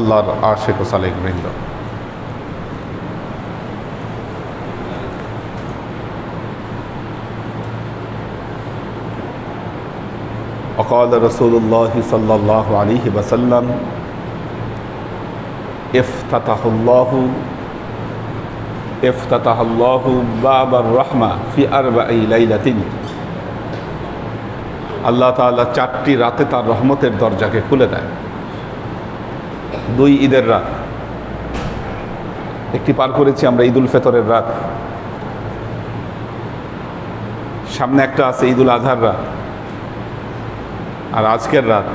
আল্লাহর আশিক ও সালেক বৃন্দ, وقال رسول الله صلى الله عليه وسلم افتتح الله باب الرحمة في 4 ليلة। আল্লাহ তাআলা 4টি রাতে তার রহমতের দরজাকে খুলে দেয়। 2 ঈদের রাত, একটি পার করেছি আমরা ঈদুল ফিতরের রাত, সামনে একটা আছে ঈদুল আজহার রাত, আর আজকের রাত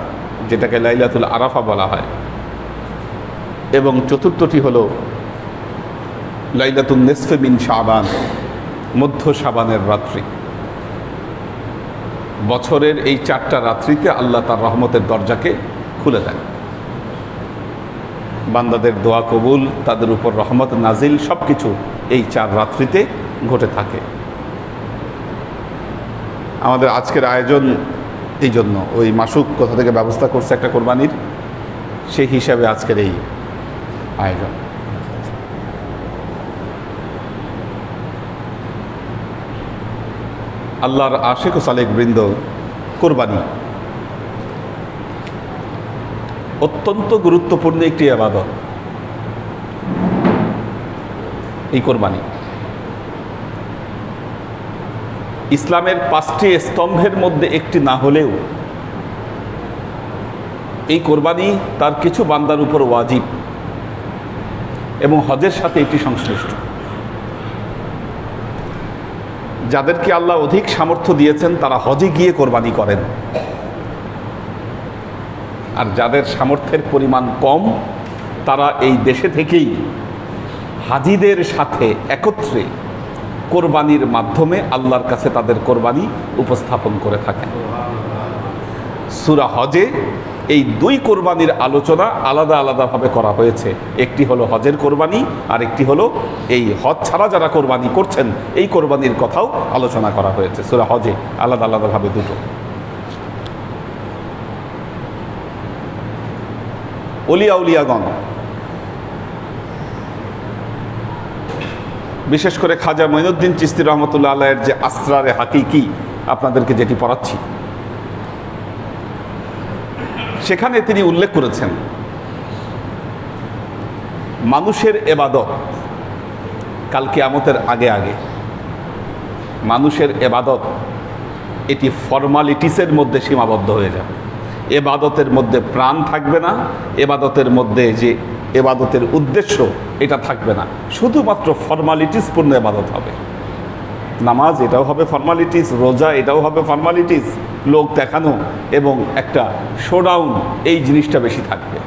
যেটাকে লাইলাতুল আরাফা বলা হয়, এবং চতুর্থটি হলো লাইলাতুন নিসফে মিন শাবান, মধ্য শাবানের রাত্রি। বছরের এই 4টা রাত্রিতে আল্লাহ তার রহমতের দরজাকে খুলে দেন। বান্দাদের দোয়া কবুল, তাদের উপর রহমত নাজিল সব কিছু এই 4 রাত্রিতে ঘটে থাকে। আমাদের আজকের আয়োজন এই জন্য ওই মাসুক কোথা থেকে ব্যবস্থা করছে একটা কোরবানির, সেই হিসাবে আজকের এই আয়োজন। আল্লাহর আশিক ও সালেক বৃন্দ, কোরবানি অত্যন্ত গুরুত্বপূর্ণ একটি ইবাদত। এই কোরবানি ইসলামের 5টি স্তম্ভের মধ্যে একটি না হলেও এই কোরবানি তার কিছু বান্দার উপর ওয়াজিব এবং হজের সাথে এটি সংশ্লিষ্ট। যাদেরকে আল্লাহ অধিক সামর্থ্য দিয়েছেন তারা হজে গিয়ে কোরবানি করেন, আর যাদের সামর্থ্যের পরিমাণ কম তারা এই দেশে থেকেই হাজিদের সাথে একত্রে কোরবানির মাধ্যমে আল্লাহর কাছে তাদের কোরবানি উপস্থাপন করে থাকেন। সূরা হজে এই 2 কোরবানির আলোচনা আলাদা আলাদাভাবে করা হয়েছে। একটি হলো হজের কোরবানি, আর একটি হলো এই হজ ছাড়া যারা কোরবানি করছেন এই কোরবানির কথাও আলোচনা করা হয়েছে সূরা হজে, আলাদা আলাদাভাবে 2টো। আউলিয়াগণ, বিশেষ করে খাজা মঈনুদ্দিন চিশতি রহমতুল্লাহ আলাইহির যে আসরারে হাকিকি আপনাদেরকে যেটি পড়াচ্ছি, সেখানে তিনি উল্লেখ করেছেন মানুষের ইবাদত কাল কিয়ামতের আগে আগে মানুষের ইবাদত এটি ফর্মালিটিসের মধ্যে সীমাবদ্ধ হয়ে যাবে। ইবাদতের মধ্যে প্রাণ থাকবে না, ইবাদতের মধ্যে যে ইবাদতের উদ্দেশ্য এটা থাকবে না, শুধুমাত্র ফর্মালিটিসপূর্ণ ইবাদত হবে। নামাজ এটাও হবে ফর্মালিটিস, রোজা এটাও হবে ফর্মালিটিস, লোক দেখানো এবং একটা শোডাউন এই জিনিসটা বেশি থাকবে।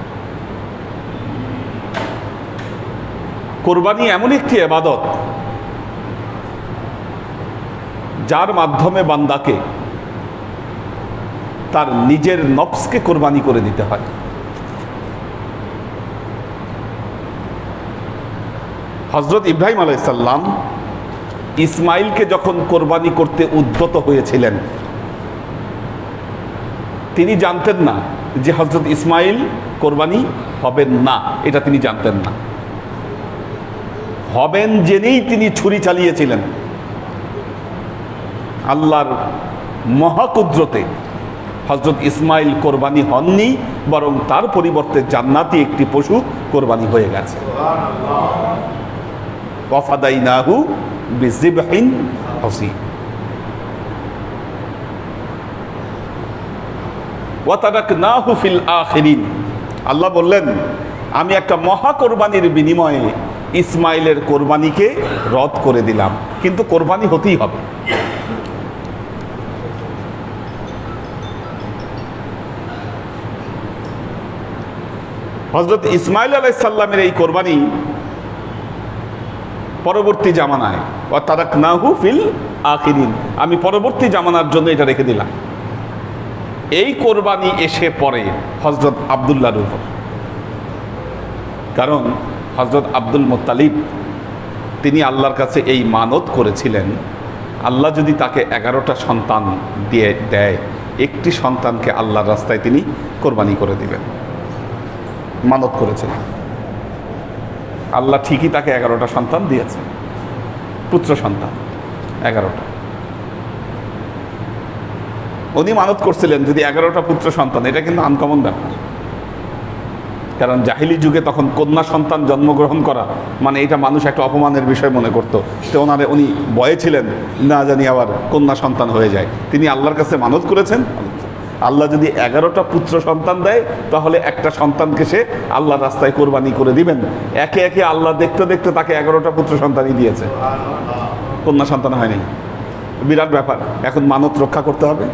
কোরবানি এমন একটি ইবাদত যার মাধ্যমে বান্দাকে তার নিজের নফসকে কোরবানি করে দিতে হয়। হযরত ইব্রাহিম আলাইহিস সালাম ইসমাইলকে যখন কোরবানি করতে উদ্যত হয়েছিলেন, তিনি জানতেন না যে হযরত ইসমাইল কোরবানি হবেন না, এটা তিনি জানতেন না। হবেন জেনেই তিনি ছুরি চালিয়েছিলেন। আল্লাহর মহাকুদরতে হযরত ইসমাইল কোরবানি হননি, বরং তার পরিবর্তে জান্নাতি একটি পশু কোরবানি হয়ে গেছে। ওয়াফাদাইনাহু বিযিবহিন হাসীন ওয়া তারাকনাহু ফিল আখিরিন। আল্লাহ বললেন, আমি একটা মহা কোরবানির বিনিময়ে ইসমাইলের কোরবানিকে রদ করে দিলাম, কিন্তু কোরবানি হতেই হবে। হযরত ইসমাইল আলাইহিস সালামের এই কোরবানি পরবর্তী জামানায়, ওয়া তারাকনাহু ফিল আখিরিন, আমি পরবর্তী জামানার জন্য এটা রেখে দিলাম। এই কোরবানি এসে পড়ে হযরত আব্দুল্লাহর উপর, কারণ হযরত আব্দুল মুত্তালিব তিনি আল্লাহর কাছে এই মানত করেছিলেন, আল্লাহ যদি তাকে 11টা সন্তান দিয়ে দেয়, একটি সন্তানকে আল্লাহর রাস্তায় তিনি কোরবানি করে দিবেন। মানত করেছিলেন। আল্লাহ ঠিকই তাকে 11টা সন্তান দিয়েছে, পুত্র সন্তান 11টা। উনি মানত করছিলেন যদি 11টা পুত্র সন্তান, এটা কিন্তু আনকমন ব্যাপার। কারণ জাহিলি যুগে তখন কন্যা সন্তান জন্মগ্রহণ করা মানে এটা মানুষ একটা অপমানের বিষয় মনে করতো। তো উনি ভয়ে ছিলেন না জানি আবার কন্যা সন্তান হয়ে যায়। তিনি আল্লাহর কাছে মানত করেছেন, আল্লাহ যদি 11টা পুত্র সন্তান দেয় তাহলে একটা সন্তানকে সে আল্লাহর রাস্তায় কোরবানি করে দিবেন। একে একে আল্লাহ দেখতে দেখতে তাকে 11টা পুত্র সন্তানই দিয়েছে, কন্যা সন্তান হয়নি। বিরাট ব্যাপার। এখন মানত রক্ষা করতে হবে।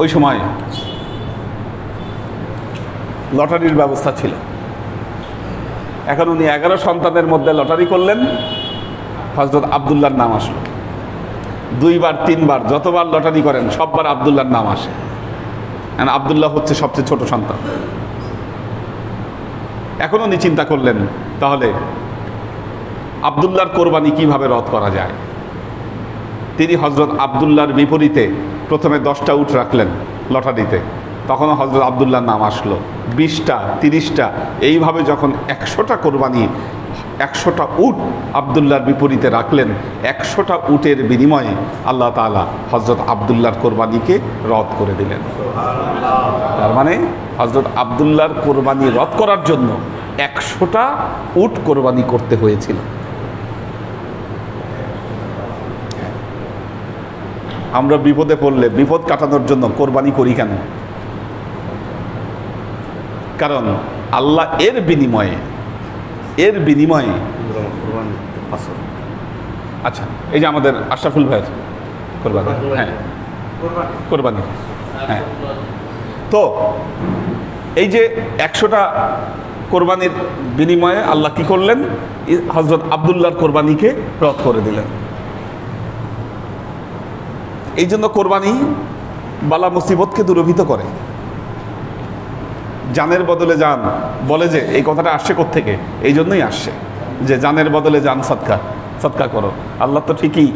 ওই সময় লটারির ব্যবস্থা ছিল। এখন উনি 11 সন্তানের মধ্যে লটারি করলেন, হযরত আব্দুল্লাহর নাম আসলো। 2বার 3বার যতবার লটারি করেন সববার আব্দুল্লাহর নাম আসে। আব্দুল্লাহ হচ্ছে সবচেয়ে ছোট সন্তান। এখন উনি চিন্তা করলেন তাহলে আব্দুল্লাহর কোরবানি কিভাবে রদ করা যায়। তিনি হযরত আব্দুল্লাহর বিপরীতে প্রথমে 10টা উট রাখলেন লটারিতে। তখনও হযরত আব্দুল্লাহর নাম আসলো। 20টা 30টা এইভাবে যখন 100টা কোরবানি, 100টা উট আব্দুল্লাহর বিপরীতে রাখলেন, 100টা উটের বিনিময়ে আল্লাহ তাআলা হযরত আব্দুল্লাহর কোরবানিকে রদ করে দিলেন। তার মানে হযরত আব্দুল্লাহর কোরবানি রদ করার জন্য 100টা উট কোরবানি করতে হয়েছিল। আমরা বিপদে পড়লে বিপদ কাটানোর জন্য কোরবানি করি কেন? কারণ আল্লাহ এর বিনিময়ে আচ্ছা, এই যে আমাদের আশরাফুল ভাইয়ের কোরবানি, হ্যাঁ কোরবানি, হ্যাঁ, তো এই যে 100টা কোরবানির বিনিময়ে আল্লাহ কি করলেন? হযরত আব্দুল্লাহর কোরবানিকে রদ করে দিলেন। এই জন্য কোরবানি বালা মুসিবতকে দূরীভূত করে। জানের বদলে জান বলে যে এই কথাটা আসছে কোত্থেকে? এই জন্যই আসছে যে জানের বদলে জান সদকা করো। আল্লাহ তো ঠিকই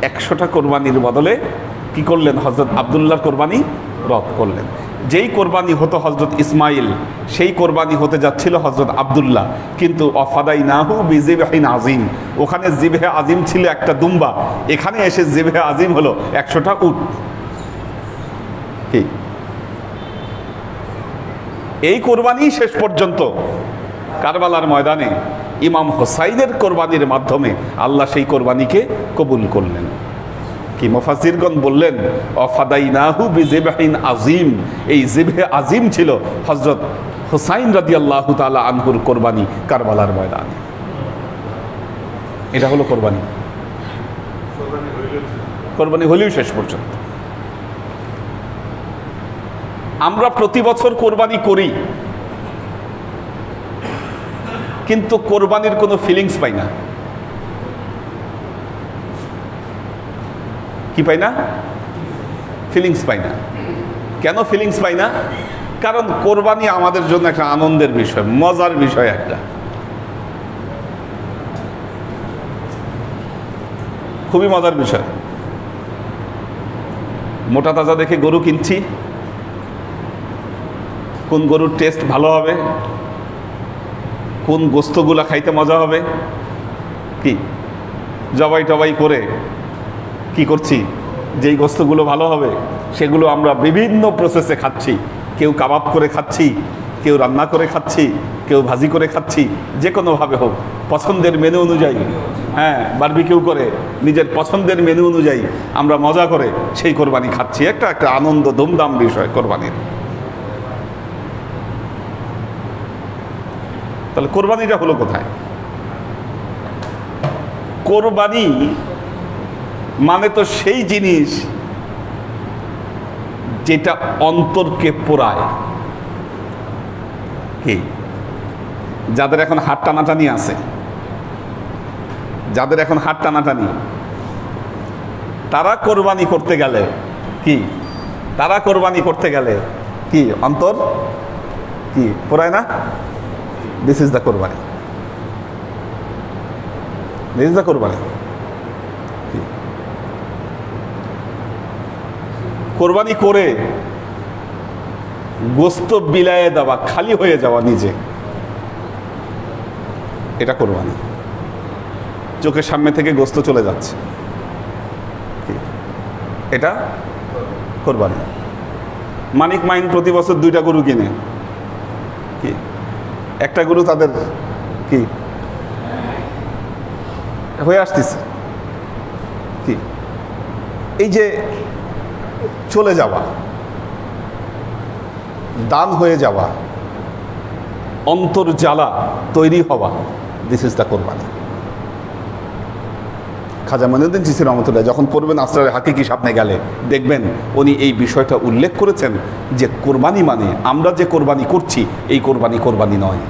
100টা কোরবানির বদলে কি করলেন? হযরত আব্দুল্লাহর কোরবানি রদ করলেন। যেই কোরবানি হতো হযরত ইসমাইল, সেই কোরবানি হতে যাচ্ছিল হযরত আব্দুল্লাহ, কিন্তু অফাদাইনাহু বিজিবহিন আজিম, ওখানে জিবহে আজিম ছিল একটা দুম্বা, এখানে এসে জিবহে আজিম হলো 100টা উট। কি এই কোরবানি শেষ পর্যন্ত কারবালার ময়দানে ইমাম হোসাইনের কোরবানির মাধ্যমে আল্লাহ সেই কোরবানিকে কবুল করলেন। কি মুফাসসিরগণ বললেন অফাদাইনাহু বিজিবহিন আজিম, এই জিবহে আজিম ছিল হযরত হুসাইন রাদিয়াল্লাহু তাআলা আনহুর কোরবানি কারবালার ময়দানে। এটা হলো কোরবানি। কোরবানি হলেও শেষ পর্যন্ত আমরা প্রতি বছর কোরবানি করি, কিন্তু কোরবানির কোনো ফিলিংস পাই না। কি পাই না? ফিলিংস পাই না। কেন ফিলিংস পাই না? কারণ কোরবানি আমাদের জন্য একটা আনন্দের বিষয়, মজার বিষয়, একটা খুবই মজার বিষয়। মোটা তাজা দেখে গরু কিনছি, কোন গরুর টেস্ট ভালো হবে, কোন গোস্তগুলা খাইতে মজা হবে, কি জবাই টবাই করে কি করছি, যেই গোস্তগুলো ভালো হবে সেগুলো আমরা বিভিন্ন প্রসেসে খাচ্ছি। কেউ কাবাব করে খাচ্ছি, কেউ রান্না করে খাচ্ছি, কেউ ভাজি করে খাচ্ছি, যে কোনোভাবে হোক পছন্দের মেনু অনুযায়ী, হ্যাঁ বারবিকিউ করে নিজের পছন্দের মেনু অনুযায়ী আমরা মজা করে সেই কোরবানি খাচ্ছি। একটা আনন্দ ধুমধাম বিষয় কোরবানির। তাহলে কোরবানিটা হলো কোথায়? কোরবানি মানে তো সেই জিনিস যেটা অন্তরকে পোড়ায়। কি যাদের এখন হাত টানাটানি আছে, যাদের এখন হাত টানাটানি, তারা কোরবানি করতে গেলে কি, তারা কোরবানি করতে গেলে কি অন্তর কি পোড়ায় না? দিস ইজ দ্য কোরবানি, দিস ইজ দ্য কোরবানি। কোরবানি করে গোস্ত বিলায়ে দেওয়া, খালি হয়ে যাওয়া নিজে, এটা কোরবানি। চোখের সামনে থেকে গোস্ত চলে যাচ্ছে, এটা কোরবানি। মানিক মাইন প্রতি বছর 2টা গরু কিনে, কি একটা গরু তাদের কি হয়ে আসতেছে, কি এই যে চলে যাওয়া, দান হয়ে যাওয়া, অন্তর্জালা তৈরি হওয়া, দিস ইজ দ্য কোরবানি। খাজা মঈনুদ্দিন চিশতি রহমতুল্লাহ যখন পড়বেন আসরারে হাকিকি সামনে গেলে দেখবেন উনি এই বিষয়টা উল্লেখ করেছেন যে কোরবানি মানে আমরা যে কোরবানি করছি এই কোরবানি কোরবানি নয়।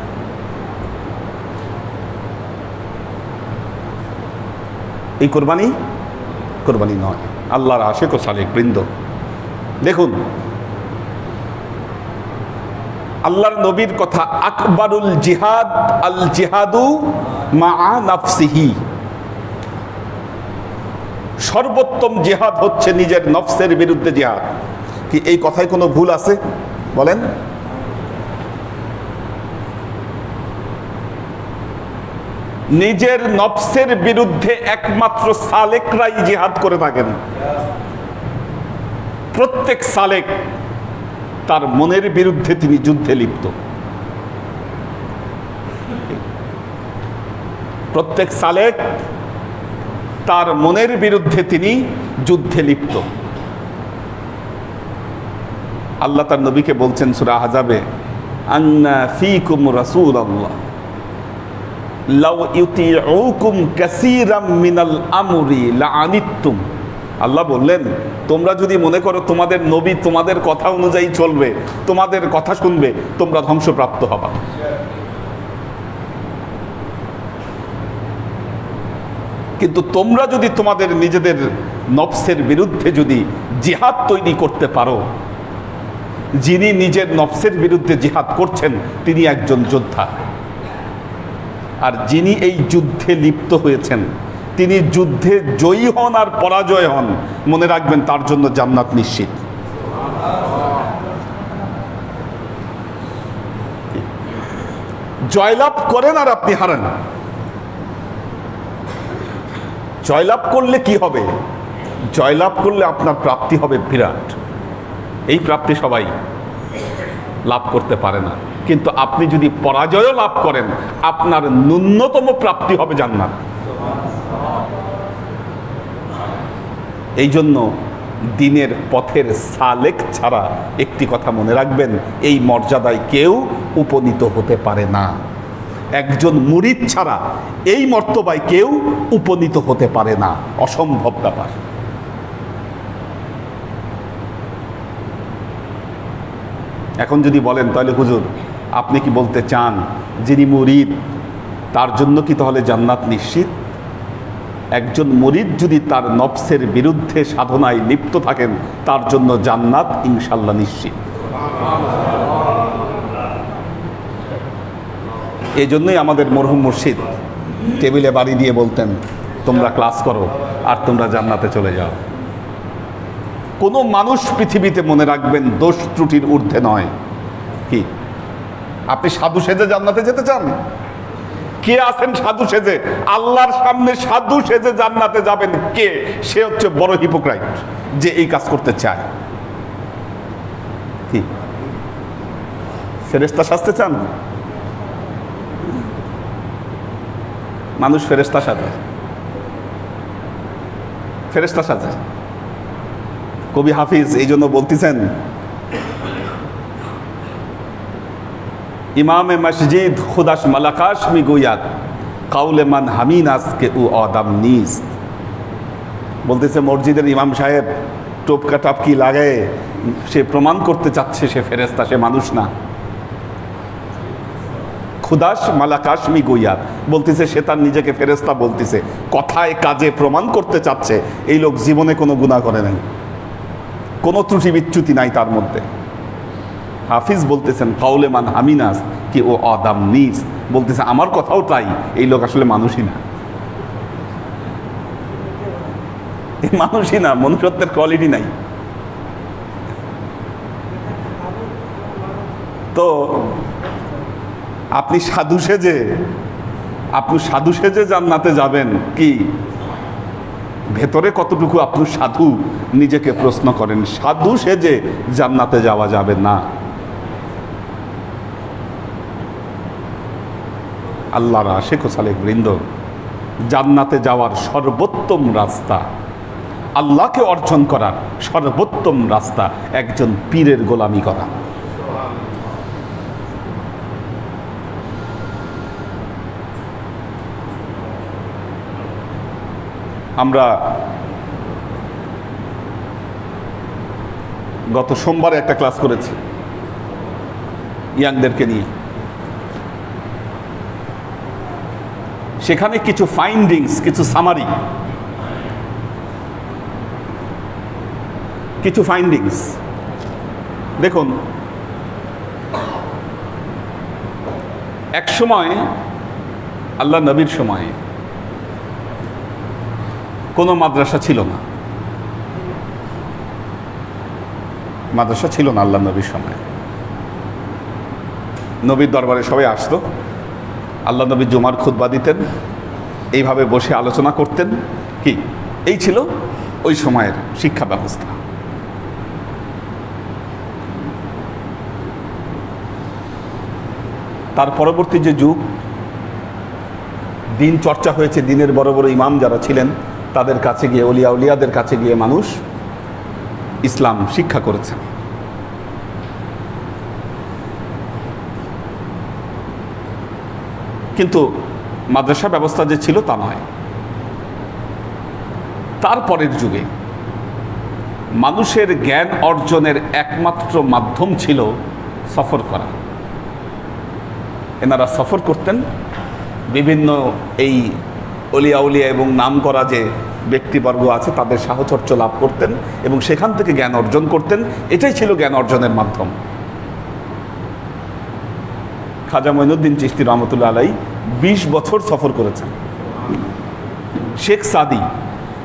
এই কোরবানি কোরবানি নয়। আল্লাহর আশিক ও সালেক বৃন্দ, দেখুন আল্লাহর নবীর কথা, আকবরুল জিহাদ আল জিহাদু মাআ নাফসিহি, সর্বোত্তম জিহাদ হচ্ছে নিজের নফসের বিরুদ্ধে জিহাদ। কি এই কথায় কোনো ভুল আছে বলেন? নিজের নফসের বিরুদ্ধে একমাত্র সালেকরাই জিহাদ করে থাকেন। প্রত্যেক সালেক তার মনের বিরুদ্ধে তিনি যুদ্ধে লিপ্ত। প্রত্যেক সালেক তার মনের বিরুদ্ধে তিনি যুদ্ধে লিপ্ত। আল্লাহ তার নবীকে বলছেন সূরা আহজাবে, আন্না ফীকুম রাসূলুল্লাহ লাউ ইউতিউকুম কাসীরাম মিনাল আমরি লাআনিতুম। আল্লাহ বললেন তোমরা যদি মনে করো তোমাদের নবী তোমাদের কথা অনুযায়ী চলবে, তোমাদের কথা শুনবে, তোমরা ধ্বংসপ্রাপ্ত হবা। কিন্তু তোমরা যদি তোমাদের নিজেদের নফসের বিরুদ্ধে যদি জিহাদ তৈরি করতে পারো, যিনি নিজের নফসের বিরুদ্ধে জিহাদ করছেন তিনি একজন যোদ্ধা, আর যিনি এই যুদ্ধে লিপ্ত হয়েছেন তিনি যুদ্ধে জয়ী হন আর পরাজয় হন, মনে রাখবেন তার জন্য জান্নাত নিশ্চিত। জয়লাভ করেন আর আপনি হারান। জয়লাভ করলে কি হবে? জয়লাভ করলে আপনার প্রাপ্তি হবে বিরাট। এই প্রাপ্তি সবাই লাভ করতে পারে না, কিন্তু আপনি যদি পরাজয়ও লাভ করেন আপনার ন্যূনতম প্রাপ্তি হবে জান্নাত। এই জন্য দ্বীনের পথের সালেক ছাড়া একটি কথা মনে রাখবেন, এই মর্যাদায় কেউ উপনীত হতে পারে না। একজন মুরিদ ছাড়া এই মর্তবায় কেউ উপনীত হতে পারে না, অসম্ভব ব্যাপার। এখন যদি বলেন তাহলে হুজুর আপনি কি বলতে চান যিনি মুরিদ তার জন্য কি তাহলে জান্নাত নিশ্চিত? একজন মুরিদ যদি তার নফসের বিরুদ্ধে সাধনায় লিপ্ত থাকেন তার জন্য জান্নাত ইনশাল্লাহ নিশ্চিত। এই জন্যই আমাদের মরহুম মুর্শিদ টেবিলে বাড়ি দিয়ে বলতেন তোমরা ক্লাস করো আর তোমরা জান্নাতে চলে যাও। কোনো মানুষ পৃথিবীতে মনে রাখবেন দোষ ত্রুটির ঊর্ধ্বে নয়। কি আপনি সাধু সেজে জান্নাতে যেতে চান? কে আছেন সাধু সেজে? আল্লাহর সামনে সাধু সেজে জান্নাতে যাবেন কে? সে হচ্ছে বড় হিপোক্রাইট যে এই কাজ করতে চায়। কি ফেরেশতা সাজতে চান? মানুষ ফেরেশতা সাজে, ফেরেশতা সাজে। কবি হাফিজ এই জন্য বলতেছেন, ইমামে মসজিদ খুদাস মালাকাশ মি গোয়াত কাউলে মান হামিনাস কে উ আদম নিস। বলতেছে মসজিদের ইমাম সাহেব টোপকা টাপকি লাগায় সে প্রমাণ করতে চাচ্ছে সে ফেরেশতা, সে মানুষ না। খুদাস মালাকাশ মি গোয়াত বলতেছে সে তার নিজেকে ফেরেশতা বলতেছে, কথায় কাজে প্রমাণ করতে চাচ্ছে এই লোক জীবনে কোনো গুনাহ করে নাই, কোনো ত্রুটি বিচ্যুতি নাই তার মধ্যে। হাফিজ বলতেছেন কাউলে মান হামিনাস কি ও আদম নিস, বলতেছে আমার কথাও তাই, এই লোক আসলে মানুষই না, এই মানুষই না, মনুষ্যত্বের কোয়ালিটি নাই। তো আপনি সাধু সেজে জান্নাতে যাবেন কি? ভেতরে কতটুকু আপনি সাধু নিজেকে প্রশ্ন করেন। সাধু সেজে জান্নাতে যাওয়া যাবে না। আল্লাহর আশিক ও সালেক বৃন্দ, জান্নাতে যাওয়ার সর্বোত্তম রাস্তা, আল্লাহকে অর্জন করার সর্বোত্তম রাস্তা একজন পীরের গোলামি করা। আমরা গত সোমবারে একটা ক্লাস করেছি ইয়াংদেরকে নিয়ে। সেখানে কিছু ফাইন্ডিংস, কিছু সামারি, কিছু ফাইন্ডিংস দেখুন। এক সময় আল্লাহ নবীর সময়ে কোনো মাদ্রাসা ছিল না, মাদ্রাসা ছিল না আল্লাহ নবীর সময়। নবীর দরবারে সবাই আসতো, আল্লাহ নবী জুমার খুতবা দিতেন, এইভাবে বসে আলোচনা করতেন। কি এই ছিল ওই সময়ের শিক্ষা ব্যবস্থা। তার পরবর্তী যে যুগ, দিন চর্চা হয়েছে, দিনের বড় বড় ইমাম যারা ছিলেন তাদের কাছে গিয়ে, ওলিয়া উলিয়াদের কাছে গিয়ে মানুষ ইসলাম শিক্ষা করেছেন। কিন্তু মাদ্রাসা ব্যবস্থা যে ছিল তা নয়। তারপরের যুগে মানুষের জ্ঞান অর্জনের একমাত্র মাধ্যম ছিল সফর করা। এনারা সফর করতেন, বিভিন্ন এই অলিয়া উলিয়া এবং নাম করা যে ব্যক্তিবর্গ আছে তাদের সাহচর্য লাভ করতেন এবং সেখান থেকে জ্ঞান অর্জন করতেন। এটাই ছিল জ্ঞান অর্জনের মাধ্যম। খাজা মঈনুদ্দিন চিশতি রহমতুল্লাহ আলাই 20 বছর সফর করেছেন। শেখ সাদি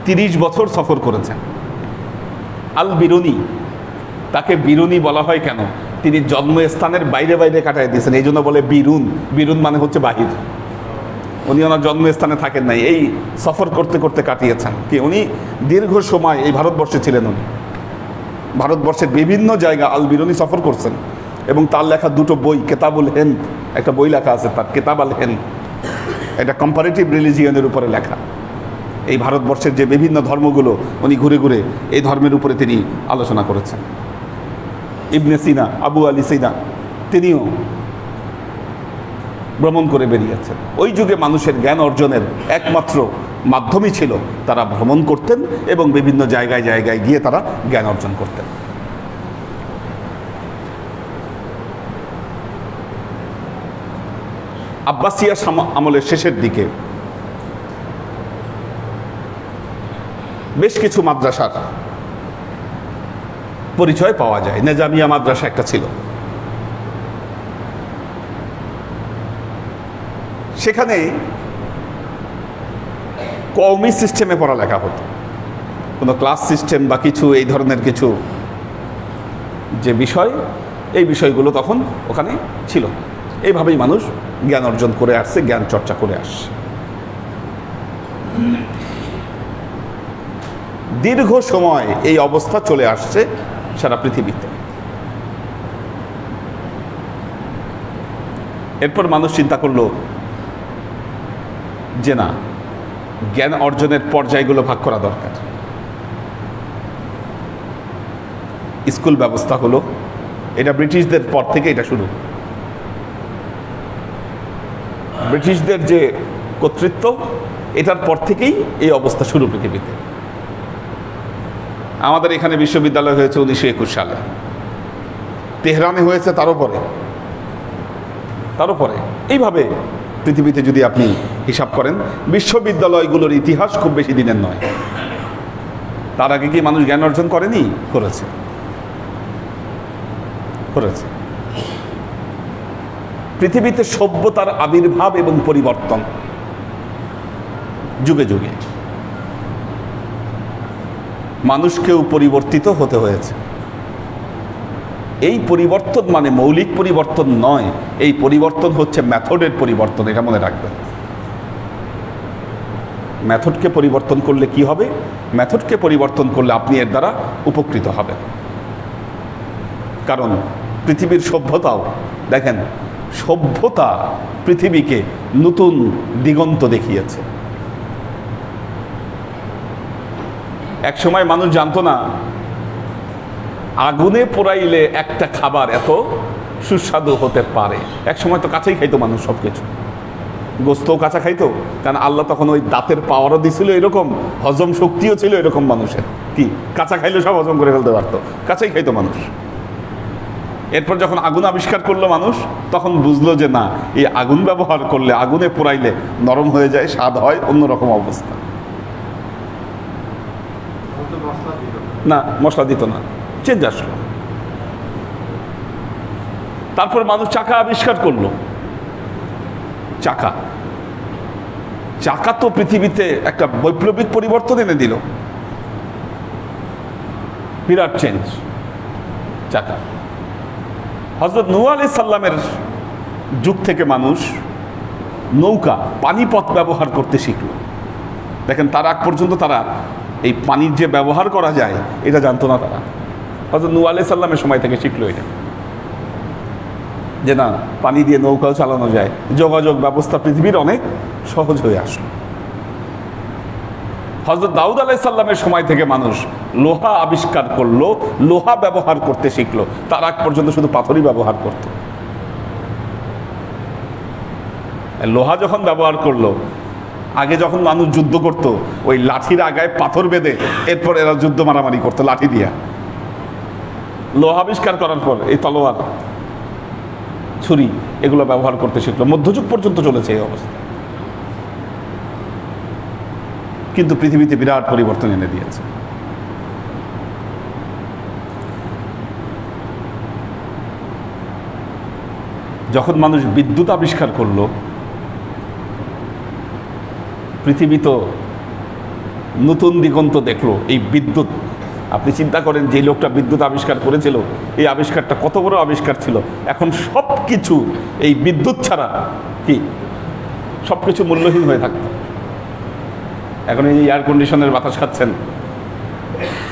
30 বছর সফর করেছেন। আল বিরুনি, তাকে বিরুনি বলা হয় কেন? তিনি জন্মস্থানের বাইরে বাইরে কাটাই দিয়েছেন, এই জন্য বলে বিরুন। বিরুন মানে হচ্ছে বাহির। উনি ওনার জন্মস্থানে থাকেন নাই, এই সফর করতে করতে কাটিয়েছেন। কি উনি দীর্ঘ সময় এই ভারতবর্ষে ছিলেন। উনি ভারতবর্ষের বিভিন্ন জায়গা আল বিরুনি সফর করছেন এবং তার লেখা দুটো বই, কেতাবুল হেন্দ, একটা বই লেখা আছে তার, কেতাব আল হেন্দ, এটা কম্পারেটিভ রিলিজিয়নের উপরে লেখা। এই ভারতবর্ষের যে বিভিন্ন ধর্মগুলো উনি ঘুরে ঘুরে এই ধর্মের উপরে তিনি আলোচনা করেছেন। ইবনে সিনা, আবু আলী সিনা, তিনিও ভ্রমণ করে বেরিয়েছেন। ওই যুগে মানুষের জ্ঞান অর্জনের একমাত্র মাধ্যমই ছিল তারা ভ্রমণ করতেন এবং বিভিন্ন জায়গায় জায়গায় গিয়ে তারা জ্ঞান অর্জন করতেন। আব্বাসিয়া আমলের শেষের দিকে বেশ কিছু মাদ্রাসার পরিচয় পাওয়া যায়। নেজামিয়া মাদ্রাসা একটা ছিল, সেখানে কওমি সিস্টেমে পড়ালেখা হতো। কোনো ক্লাস সিস্টেম বা কিছু এই ধরনের কিছু যে বিষয়, এই বিষয়গুলো তখন ওখানে ছিল। এইভাবেই মানুষ জ্ঞান অর্জন করে আসছে, জ্ঞান চর্চা করে আসছে। দীর্ঘ সময় এই অবস্থা চলে আসছে সারা পৃথিবীতে। এরপর মানুষ চিন্তা করলো যে না, জ্ঞান অর্জনের পর্যায়গুলো ভাগ করা দরকার। স্কুল ব্যবস্থা হলো, এটা ব্রিটিশদের পর থেকে এটা শুরু। ব্রিটিশদের যে কর্তৃত্ব, এটার পর থেকেই এই অবস্থা শুরু পৃথিবীতে। আমাদের এখানে বিশ্ববিদ্যালয় হয়েছে 1921 সালে, তেহরানে হয়েছে তারও পরে। এইভাবে পৃথিবীতে যদি আপনি হিসাব করেন, বিশ্ববিদ্যালয়গুলোর ইতিহাস খুব বেশি দিনের নয়। তার আগে কি মানুষ জ্ঞান অর্জন করেনি? করেছে। পৃথিবীতে সভ্যতার আবির্ভাব এবং পরিবর্তন যুগে যুগে মানুষকেও পরিবর্তিত হতে হয়েছে। এই পরিবর্তন মানে মৌলিক পরিবর্তন নয়, এই পরিবর্তন হচ্ছে মেথডের পরিবর্তন, এটা মনে রাখবেন। মেথডকে পরিবর্তন করলে কি হবে? মেথডকে পরিবর্তন করলে আপনি এর দ্বারা উপকৃত হবেন। কারণ পৃথিবীর সভ্যতাও দেখেন, সভ্যতা পৃথিবীকে নতুন দিগন্ত দেখিয়েছে। এক সময় মানুষ জানতো না আগুনে পোড়াইলে একটা খাবার এত সুস্বাদু হতে পারে। এক সময় তো কাঁচাই খাইতো মানুষ সব কিছু, গোস্তও কাঁচা খাইতো, কারণ আল্লাহ তখন ওই দাঁতের পাওয়ারও দিছিল এরকম, হজম শক্তিও ছিল এরকম মানুষের, কি কাঁচা খাইলে সব হজম করে ফেলতে পারতো, কাঁচাই খাইতো মানুষ। এরপর যখন আগুন আবিষ্কার করলো মানুষ, তখন বুঝলো যে না, এই আগুন ব্যবহার করলে, আগুনে পোড়াইলে নরম হয়ে যায়, স্বাদ হয়, অন্যরকম অবস্থা। না, মশলা দিত না, চেঞ্জ আসলো। তারপর মানুষ চাকা আবিষ্কার করলো। চাকা চাকা তো পৃথিবীতে একটা বৈপ্লবিক পরিবর্তন এনে দিল, বিরাট চেঞ্জ চাকা। হযরত নূহ আলাইহিস সালামের যুগ থেকে মানুষ নৌকা, পানিপথ ব্যবহার করতে শিখল। দেখেন, তার আগ পর্যন্ত তারা এই পানির যে ব্যবহার করা যায় এটা জানতো না তারা। হযরত নূহ আলাইহিস সালামের সময় থেকে শিখলো এটা, যে না, পানি দিয়ে নৌকাও চালানো যায়, যোগাযোগ ব্যবস্থা পৃথিবীর অনেক সহজ হয়ে আসলো। হযরত দাউদ আলাইহিস সালামের সময় থেকে মানুষ লোহা আবিষ্কার করলো, লোহা ব্যবহার করতে শিখলো। তার আগ পর্যন্ত শুধু পাথরই ব্যবহার করত। লোহা যখন ব্যবহার করলো, আগে যখন মানুষ যুদ্ধ করত ওই লাঠির আগায় পাথর বেঁধে এরপর এরা যুদ্ধ মারামারি করতো লাঠি দিয়া। লোহা আবিষ্কার করার পর এই তলোয়ার, ছুরি, এগুলো ব্যবহার করতে শিখলো। মধ্যযুগ পর্যন্ত চলেছে এই অবস্থা, কিন্তু পৃথিবীতে বিরাট পরিবর্তন এনে দিয়েছে। যখন মানুষ বিদ্যুৎ আবিষ্কার করলো, পৃথিবী তো নতুন দিগন্ত দেখলো। এই বিদ্যুৎ, আপনি চিন্তা করেন, যে লোকটা বিদ্যুৎ আবিষ্কার করেছিল, এই আবিষ্কারটা কত বড় আবিষ্কার ছিল। এখন সব কিছু এই বিদ্যুৎ ছাড়া কি সব কিছু মূল্যহীন হয়ে থাকতো। এখন এই এয়ার কন্ডিশনের বাতাস খাচ্ছেন,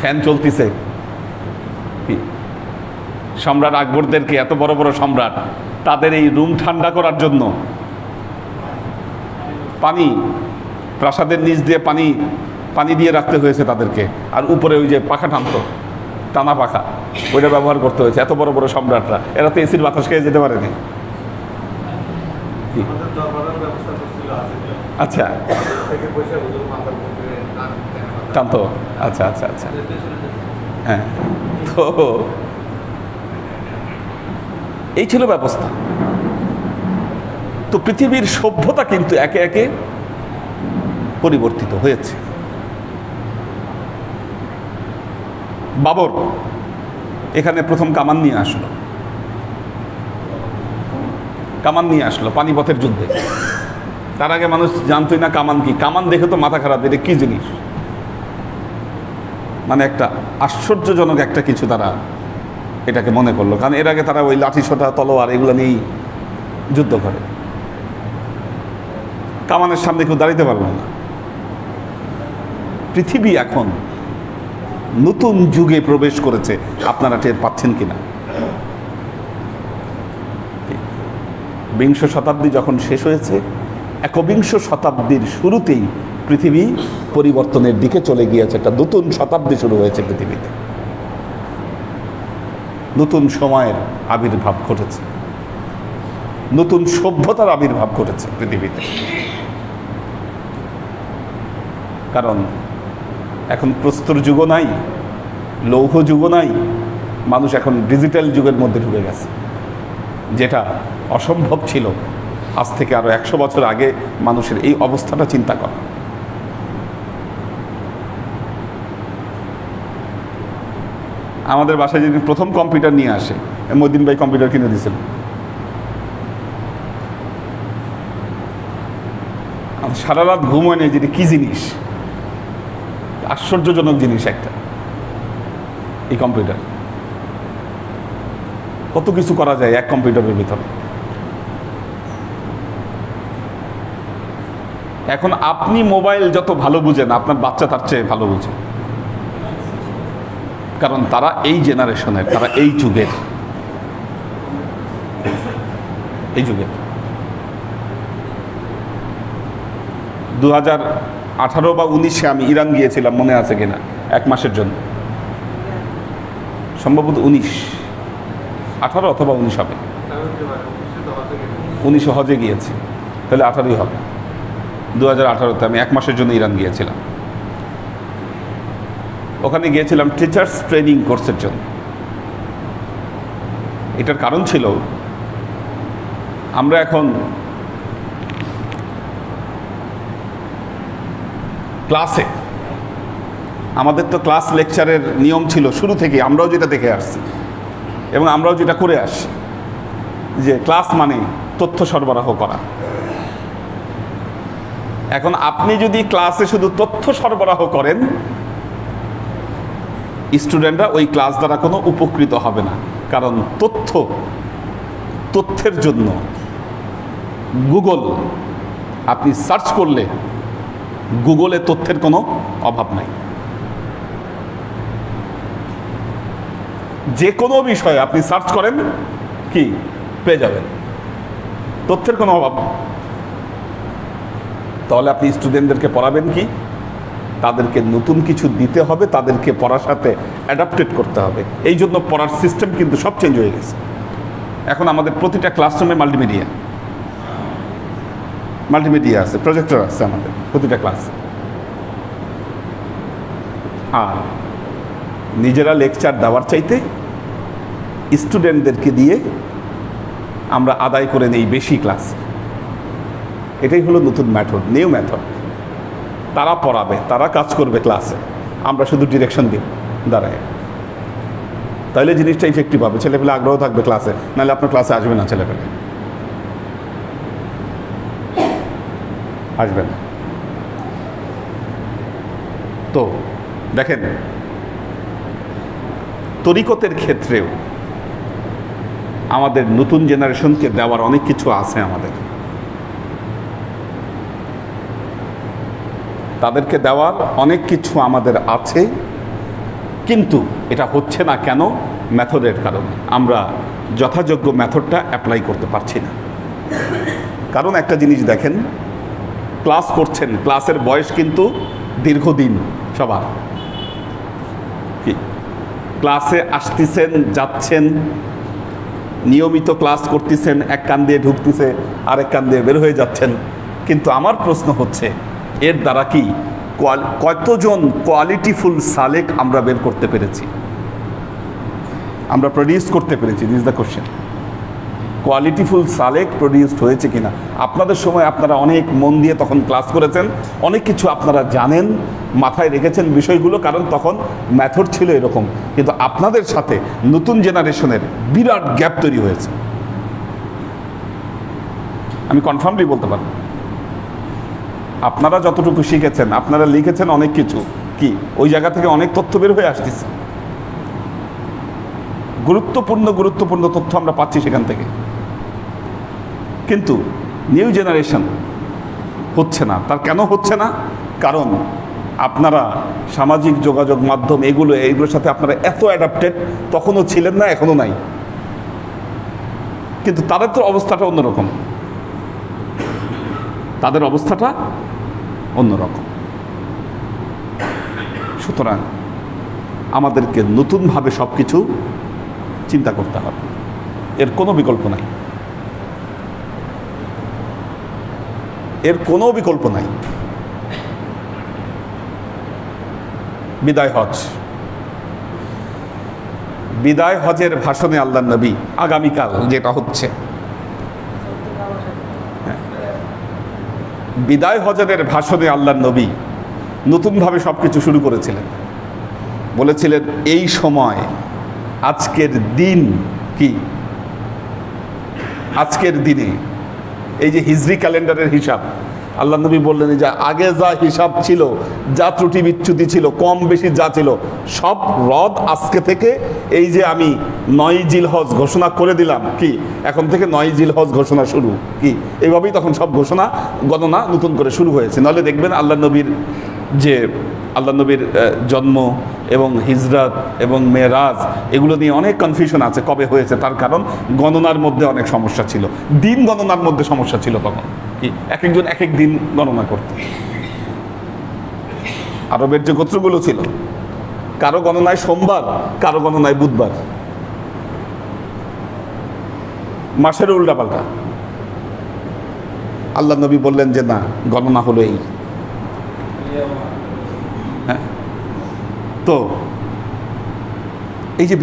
ফ্যান চলতেছে। সম্রাট আকবরদেরকে, এত বড় বড় সম্রাট, তাদের এই রুম ঠান্ডা করার জন্য পানি, প্রাসাদের নিচ দিয়ে পানি দিয়ে রাখতে হয়েছে তাদেরকে। আর উপরে ওই যে পাখা টানতো, টানা পাখা, ওইটা ব্যবহার করতে হয়েছে। এত বড় বড় সম্রাটরা, এরা তো এসির বাতাস খেয়ে যেতে পারেনি। আচ্ছা, টানতো। আচ্ছা আচ্ছা আচ্ছা, হ্যাঁ। তো এই ছিল ব্যবস্থা। তো পৃথিবীর সভ্যতা কিন্তু একে একে পরিবর্তিত হয়েছে। বাবর এখানে প্রথম কামান নিয়ে আসলো পানিপথের যুদ্ধে। তার আগে মানুষ জানতোই না কামান কি। কামান দেখে তো মাথা খারাপ, এটা কি জিনিস, মানে একটা আশ্চর্যজনক একটা কিছু তারা এটাকে মনে করলো। কারণ এর আগে তারা ওই লাঠি সোটা, তলোয়ার, এগুলো নিয়েই যুদ্ধ করে। কামানের সামনে কেউ দাঁড়াতে পারল না। পৃথিবী এখন নতুন যুগে প্রবেশ করেছে, আপনারা টের পাচ্ছেন কিনা। বিংশ শতাব্দী যখন শেষ হয়েছে, একবিংশ শতাব্দীর শুরুতেই পৃথিবী পরিবর্তনের দিকে চলে গিয়েছে। একটা নতুন শতাব্দী শুরু হয়েছে পৃথিবীতে, নতুন সময়ের আবির্ভাব ঘটেছে, নতুন সভ্যতার আবির্ভাব ঘটেছে পৃথিবীতে। কারণ এখন প্রস্তর যুগও নাই, লৌহ যুগও নাই, মানুষ এখন ডিজিটাল যুগের মধ্যে ঢুকে গেছে, যেটা অসম্ভব ছিল আজ থেকে আরো 100 বছর আগে মানুষের এই অবস্থাটা চিন্তা করা। আমাদের বাসায় যদি প্রথম কম্পিউটার নিয়ে আসে, মদিন ভাই কম্পিউটার কিনে দিয়েছিল। সারা রাত ঘুম হয় নেই, যেটা কি জিনিস, আশ্চর্যজনক জিনিস একটা এই কম্পিউটার। কত কিছু করা যায় এক কম্পিউটারের ভিতরে। এখন আপনি মোবাইল যত ভালো বুঝেন, আপনার বাচ্চা তার চেয়ে ভালো বুঝে, কারণ তারা এই জেনারেশনের, তারা এই যুগের। 2018 বা 19-এ আমি ইরান গিয়েছিলাম, মনে আছে কিনা, 1 মাসের জন্য, সম্ভবত 18 অথবা 19 হবে। 19 হজে গিয়েছি, তাহলে 18ই হবে। 2018-তে আমি 1 মাসের জন্য ইরান গিয়েছিলাম। ওখানে গিয়েছিলাম টিচার্স ট্রেনিং কোর্সের জন্য। এটার কারণ ছিল, আমরা এখন ক্লাসে, আমাদের তো ক্লাস লেকচারের নিয়ম ছিল শুরু থেকে, আমরাও যেটা দেখে আসছি এবং আমরাও যেটা করে আসি, যে ক্লাস মানে তথ্য সরবরাহ করা। এখন আপনি যদি ক্লাসে শুধু তথ্য সরবরাহ করেন, স্টুডেন্টরা ওই ক্লাস দ্বারা কোনো উপকৃত হবে না। কারণ তথ্যের জন্য গুগল, আপনি সার্চ করলে গুগলে তথ্যের কোনো অভাব নাই। যে কোনো বিষয়ে আপনি সার্চ করেন, কি পেয়ে যাবেন, তথ্যের কোনো অভাব। তাহলে আপনি স্টুডেন্টদেরকে পড়াবেন কি? তাদেরকে নতুন কিছু দিতে হবে, তাদেরকে পড়ার সাথে অ্যাডাপ্টেড করতে হবে। এই জন্য পড়ার সিস্টেম কিন্তু সব চেঞ্জ হয়ে গেছে। এখন আমাদের প্রতিটা ক্লাসরুমে মাল্টিমিডিয়া আছে, প্রজেক্টর আছে আমাদের প্রতিটা ক্লাসে। আর নিজেরা লেকচার দেওয়ার চাইতে স্টুডেন্টদেরকে দিয়ে আমরা আদায় করে নেই বেশি ক্লাস। এটাই হলো নতুন মেথড, নিউ মেথড। তারা পড়াবে, তারা কাজ করবে ক্লাসে, আমরা শুধু ডিরেকশন দিব দাঁড়ায়। তাহলে জিনিসটা ইফেক্টিভ হবে, ছেলেপেলে আগ্রহ থাকবে ক্লাসে, নাহলে আপনার ক্লাসে আসবে না, ছেলেপেলে আসবে না। তো দেখেন, তরিকতের ক্ষেত্রেও আমাদের নতুন জেনারেশনকে দেওয়ার অনেক কিছু আছে। আমাদের তাদেরকে দেওয়ার অনেক কিছু আমাদের আছে, কিন্তু এটা হচ্ছে না কেন? মেথডের কারণে। আমরা যথাযোগ্য মেথডটা অ্যাপ্লাই করতে পারছি না। কারণ একটা জিনিস দেখেন, ক্লাস করছেন, ক্লাসের বয়স কিন্তু দীর্ঘদিন সবার। কি ক্লাসে আসতেছেন, যাচ্ছেন, নিয়মিত ক্লাস করতেছেন, এক কান দিয়ে ঢুকতেছে আরেক কান দিয়ে বের হয়ে যাচ্ছেন। কিন্তু আমার প্রশ্ন হচ্ছে, এর দ্বারা কি কতজন কোয়ালিটিফুল সালেক আমরা বের করতে পেরেছি, আমরা প্রডিউস করতে পেরেছি? This the question. Qualityful Salek produced হয়েছে কিনা? আপনাদের সময় আপনারা অনেক মন দিয়ে তখন ক্লাস করেছেন, অনেক কিছু আপনারা জানেন, মাথায় রেখেছেন বিষয়গুলো, কারণ তখন মেথড ছিল এরকম। কিন্তু আপনাদের সাথে নতুন জেনারেশনের বিরাট গ্যাপ তৈরি হয়েছে, আমি কনফার্মলি বলতে পারব। আপনারা যতটুকু শিখেছেন, আপনারা লিখেছেন অনেক কিছু, কি ওই জায়গা থেকে অনেক তথ্য বের হয়ে আসতেছে, গুরুত্বপূর্ণ তথ্য আমরা পাচ্ছি সেখান থেকে। কিন্তু নিউ জেনারেশন হচ্ছে না। তার কেন হচ্ছে না? কারণ আপনারা সামাজিক যোগাযোগ মাধ্যম এগুলোর সাথে আপনারা এত অ্যাডাপ্টেড তখনও ছিলেন না, এখনও নাই। কিন্তু তাদের তো অবস্থাটা অন্যরকম, তাদের অবস্থাটা অন্যরকম। সুতরাং আমাদেরকে নতুনভাবে সব কিছু চিন্তা করতে হবে, এর কোনো বিকল্প নাই, এর কোনো বিকল্প নাই। বিদায় হজের ভাষণে আল্লাহর নবী, আগামীকাল যেটা হচ্ছে, বিদায় হজের ভাষণে আল্লাহর নবী নতুনভাবে সব কিছু শুরু করেছিলেন। বলেছিলেন, এই সময়, আজকের দিন, কি আজকের দিনে, এই যে হিজরি ক্যালেন্ডারের হিসাব, আল্লাহ নবী বললেন যে আগে যা হিসাব ছিল, যা ত্রুটি বিচ্যুতি ছিল, কম বেশি যা ছিল, সব রদ আজকে থেকে। এই যে আমি 9 জিলহজ ঘোষণা করে দিলাম, কি এখন থেকে 9 জিলহজ ঘোষণা শুরু, কি এইভাবেই তখন সব ঘোষণা গণনা নতুন করে শুরু হয়েছে। নাহলে দেখবেন আল্লাহ নবীর জন্ম এবং হিজরত এবং মেরাজ এগুলো নিয়ে অনেক কনফিউশন আছে কবে হয়েছে। তার কারণ গণনার মধ্যে অনেক সমস্যা ছিল, দিন গণনার মধ্যে সমস্যা ছিল। তখন কি এক একজন এক এক দিন গণনা করত। আরবের যে গোত্রগুলো ছিল, কারো গণনায় সোমবার, কারো গণনায় বুধবার, মাসের উল্টাপাল্টা। আল্লাহ নবী বললেন যে না, গণনা হলো এই। হ্যাঁ, তো এই যে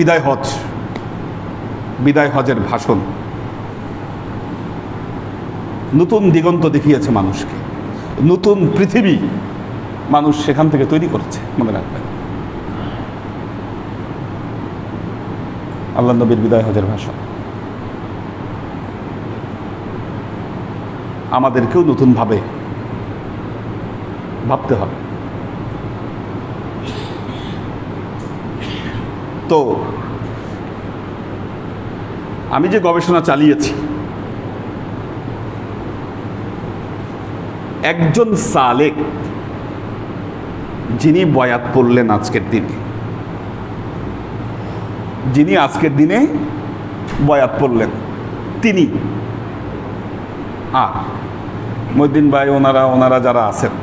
বিদায় হজের ভাষণ নতুন দিগন্ত দেখিয়েছে মানুষকে, নতুন পৃথিবী মানুষ সেখান থেকে তৈরি করেছে। মনে রাখবেন, আল্লাহ নবীর বিদায় হজের ভাষণ আমাদেরকেও নতুনভাবে ভাবতে হবে। তো আমি যে গবেষণা চালিয়েছি, একজন সালেক যিনি বয়াত পড়লেন আজকের দিনে, যিনি আজকের দিনে বয়াত পড়লেন, তিনি মহিউদ্দিন ভাই ওনারা যারা আছেন,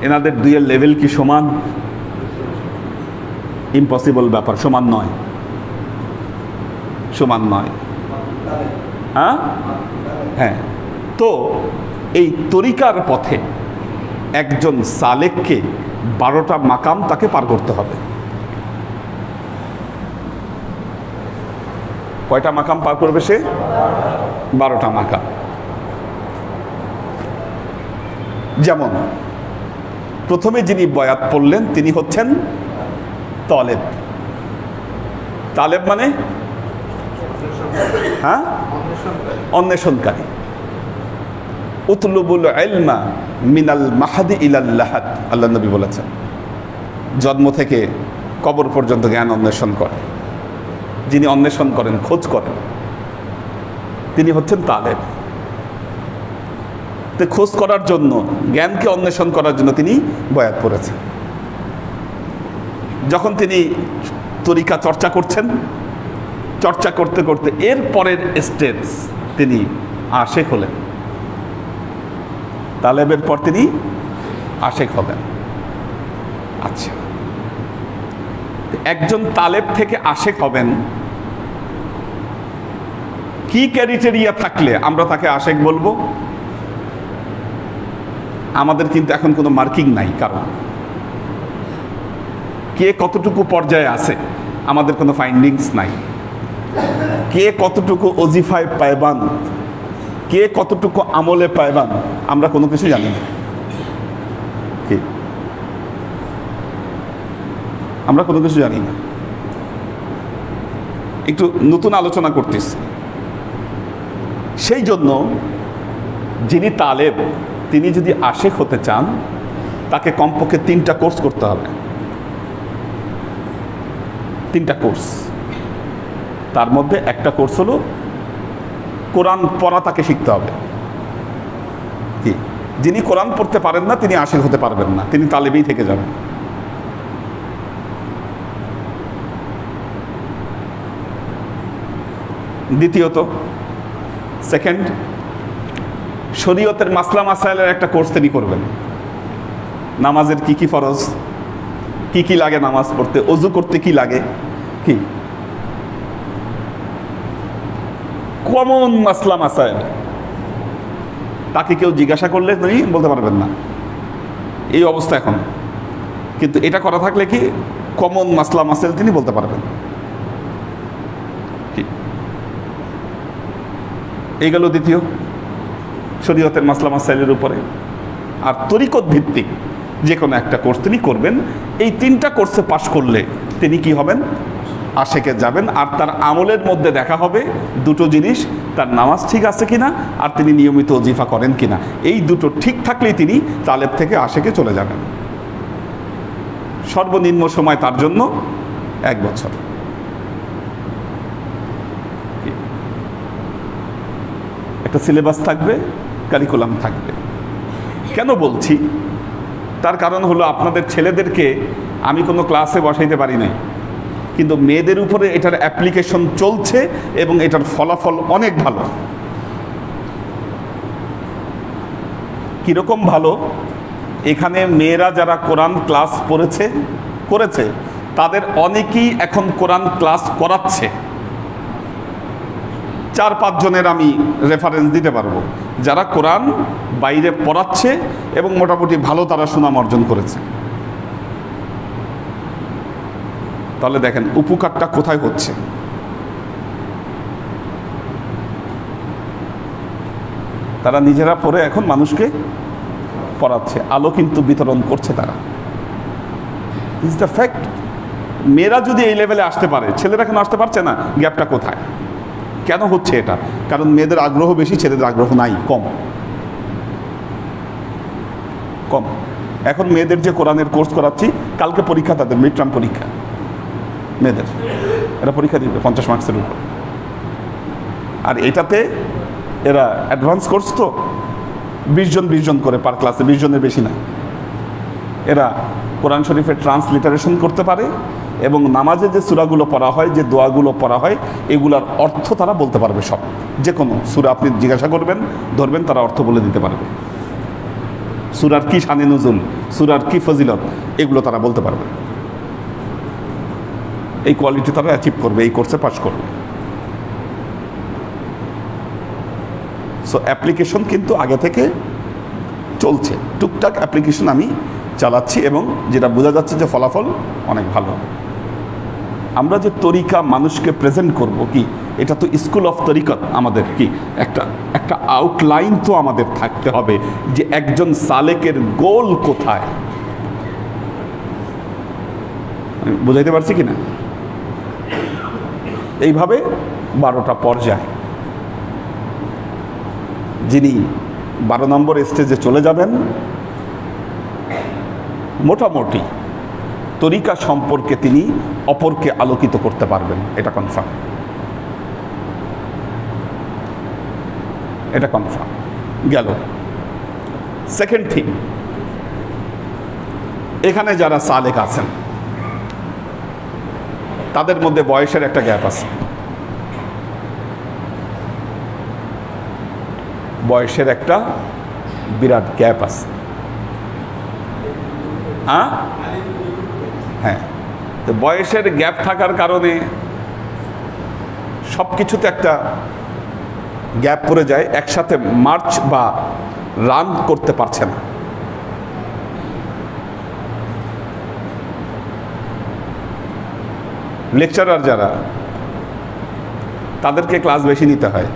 এনাদের দুইয়ের লেভেল কি সমান? ইম্পসিবল ব্যাপার, সমান নয়, সমান নয়। হ্যাঁ, তো এই তরিকার পথে একজন সালেককে 12টা মাকাম তাকে পার করতে হবে। কয়টা মাকাম পার করবে সে? 12টা মাকাম। যেমন প্রথমে যিনি বয়াত পড়লেন তিনি হচ্ছেন তালেব। তালেব মানে অন্বেষণকারী। উতলুবুল ইলমা মিনাল মাহাদি ইলাল লাহাদ, আল্লাহ নবী বলেছেন, জন্ম থেকে কবর পর্যন্ত জ্ঞান অন্বেষণ করে। যিনি অন্বেষণ করেন, খোঁজ করেন, তিনি হচ্ছেন তালেব। তো খোঁজ করার জন্য, জ্ঞানকে অন্বেষণ করার জন্য তিনি বয়াত পড়েছেন। যখন তিনি তরিকা চর্চা করছেন, চর্চা করতে করতে এর পরের স্টেজ তিনি আশেক হলেন। তালেবের পর তিনি আশেক হবেন। আচ্ছা, একজন তালেব থেকে আশেক হবেন, কি ক্রাইটেরিয়া থাকলে আমরা তাকে আশেক বলবো? আমাদের কিন্তু এখন কোনো মার্কিং নাই, কারণ কে কতটুকু পর্যায়ে আছে আমাদের কোনো ফাইন্ডিংস নাই। কে কতটুকু ওজিফায় পায়বান, কে কতটুকু আমলে পায়বান, আমরা কোনো কিছু জানি না। আমরা কোনো কিছু জানি না। একটু নতুন আলোচনা করতেছি। সেই জন্য যিনি তালেব, তিনি যদি আশেক হতে চান, তাকে কমপক্ষে 3টা কোর্স করতে হবে। 3টা কোর্স। তার মধ্যে একটা কোর্স হলো কোরআন পড়া, তাকে শিখতে হবে। কি, যিনি কোরআন পড়তে পারেন না তিনি আশেক হতে পারবেন না, তিনি তালেবেই থেকে যাবেন। দ্বিতীয়ত, সেকেন্ড, শরীয়তের মাসলা মাসাইলের একটা কোর্স তিনি করবেন। নামাজের কি কি ফরজ, কি কি লাগে নামাজ পড়তে, ওযু করতে কি লাগে, কি কমন মাসলা মাসাইল, তাকে কেউ জিজ্ঞাসা করলে তিনি বলতে পারবেন না, এই অবস্থা এখন। কিন্তু এটা করা থাকলে কি কমন মাসলা মাসাইল তিনি বলতে পারবেন। এই গেল দ্বিতীয়, শরীয়তের মাসলা মাসাইলের উপরে। আর তরিকত ভিত্তিক যে কোনো একটা কোর্স তিনি করবেন। এই 3টা কোর্সে পাশ করলে তিনি কি হবেন? আশেকে যাবেন, আর তার আমলের মধ্যে দেখা হবে দুটো জিনিস, তার নামাজ ঠিক আছে কিনা আর তিনি নিয়মিত ওজিফা করেন কিনা। এই দুটো ঠিক থাকলেই তিনি তালেব থেকে আশেকে চলে যাবেন। সর্বনিম্ন সময় তার জন্য 1 বছর। একটা সিলেবাস থাকবে, কারিকুলাম থাকবে। কেন বলছি? তার কারণ হলো আপনাদের ছেলেদেরকে আমি কোনো ক্লাসে বসাইতে পারি নাই, কিন্তু মেয়েদের উপরে এটার অ্যাপ্লিকেশন চলছে এবং এটার ফলাফল অনেক ভালো। কীরকম ভালো? এখানে মেয়েরা যারা কোরআন ক্লাস করেছে তাদের অনেকেই এখন কোরআন ক্লাস করাচ্ছে। 4-5 জনের আমি রেফারেন্স দিতে পারবো যারা কোরআন বাইরে পড়াচ্ছে এবং মোটামুটি ভালো তারা সুনাম অর্জন করেছে। তাহলে দেখেন উপকারটা কোথায় হচ্ছে। তারা নিজেরা পড়ে এখন মানুষকে পড়াচ্ছে, আলো কিন্তু বিতরণ করছে তারা। Is the fact. মেয়েরা যদি এই লেভেলে আসতে পারে, ছেলেরা কেন আসতে পারছে না? গ্যাপটা কোথায়? কেন হচ্ছে এটা? কারণ মেয়েদের আগ্রহ বেশি, ছেলেদের আগ্রহ নাই, কম। এখন মেয়েদের যে কোরআনের কোর্স করাচ্ছি, কালকে পরীক্ষা তাদের, মিড টার্ম পরীক্ষা মেয়েদের, এরা পরীক্ষা দিবে 50 মার্কসের উপর। আর এটাতে এরা অ্যাডভান্স কোর্স তো 20 জন করে পার ক্লাসে, 20 জনের বেশি না। এরা কোরআন শরীফের ট্রান্সলিটারেশন করতে পারে এবং নামাজে যে সূরাগুলো পড়া হয়, যে দোয়াগুলো পড়া হয়, এগুলার অর্থ তারা বলতে পারবে। সব, যে কোনো সূরা আপনি জিজ্ঞাসা করবেন, ধরবেন, তারা অর্থ বলে দিতে পারবে। সূরার কি শানে নুজুল, সূরার কি ফজিলত, এগুলো তারা বলতে পারবে। এই কোয়ালিটি তারা অ্যাচিভ করবে, এই কোর্সে পাস করবে। সো অ্যাপ্লিকেশন কিন্তু আগে থেকে চলছে, টুকটাক অ্যাপ্লিকেশন আমি চালাচ্ছি এবং যেটা বোঝা যাচ্ছে যে ফলাফল অনেক ভালো। আমরা যে তরিকা মানুষকে প্রেজেন্ট করব, কি এটা তো স্কুল অফ তরিকত, আমাদের কি একটা আউটলাইন তো আমাদের থাকতে হবে যে একজন সালেকের গোল কোথায়। বুঝাইতে পারছি কিনা? এইভাবে 12টা পর্যায়। যিনি 12 নম্বর স্টেজে চলে যাবেন, মোটামুটি তরিকা সম্পর্কে তিনি অপরকে আলোকিত করতে পারবেন, এটা কনফার্ম। গেল। সেকেন্ড থিং, এখানে যারা সালেক আছেন তাদের মধ্যে বয়সের একটা গ্যাপ আছে। বয়সের একটা বিরাট গ্যাপ আছে। হ্যাঁ, তো বয়সের গ্যাপ থাকার কারণে সব কিছুতে একটা গ্যাপ পড়ে যায়, একসাথে মার্চ বা রান করতে পারছে না। লেকচারার যারা, তাদেরকে ক্লাস বেশি নিতে হয়।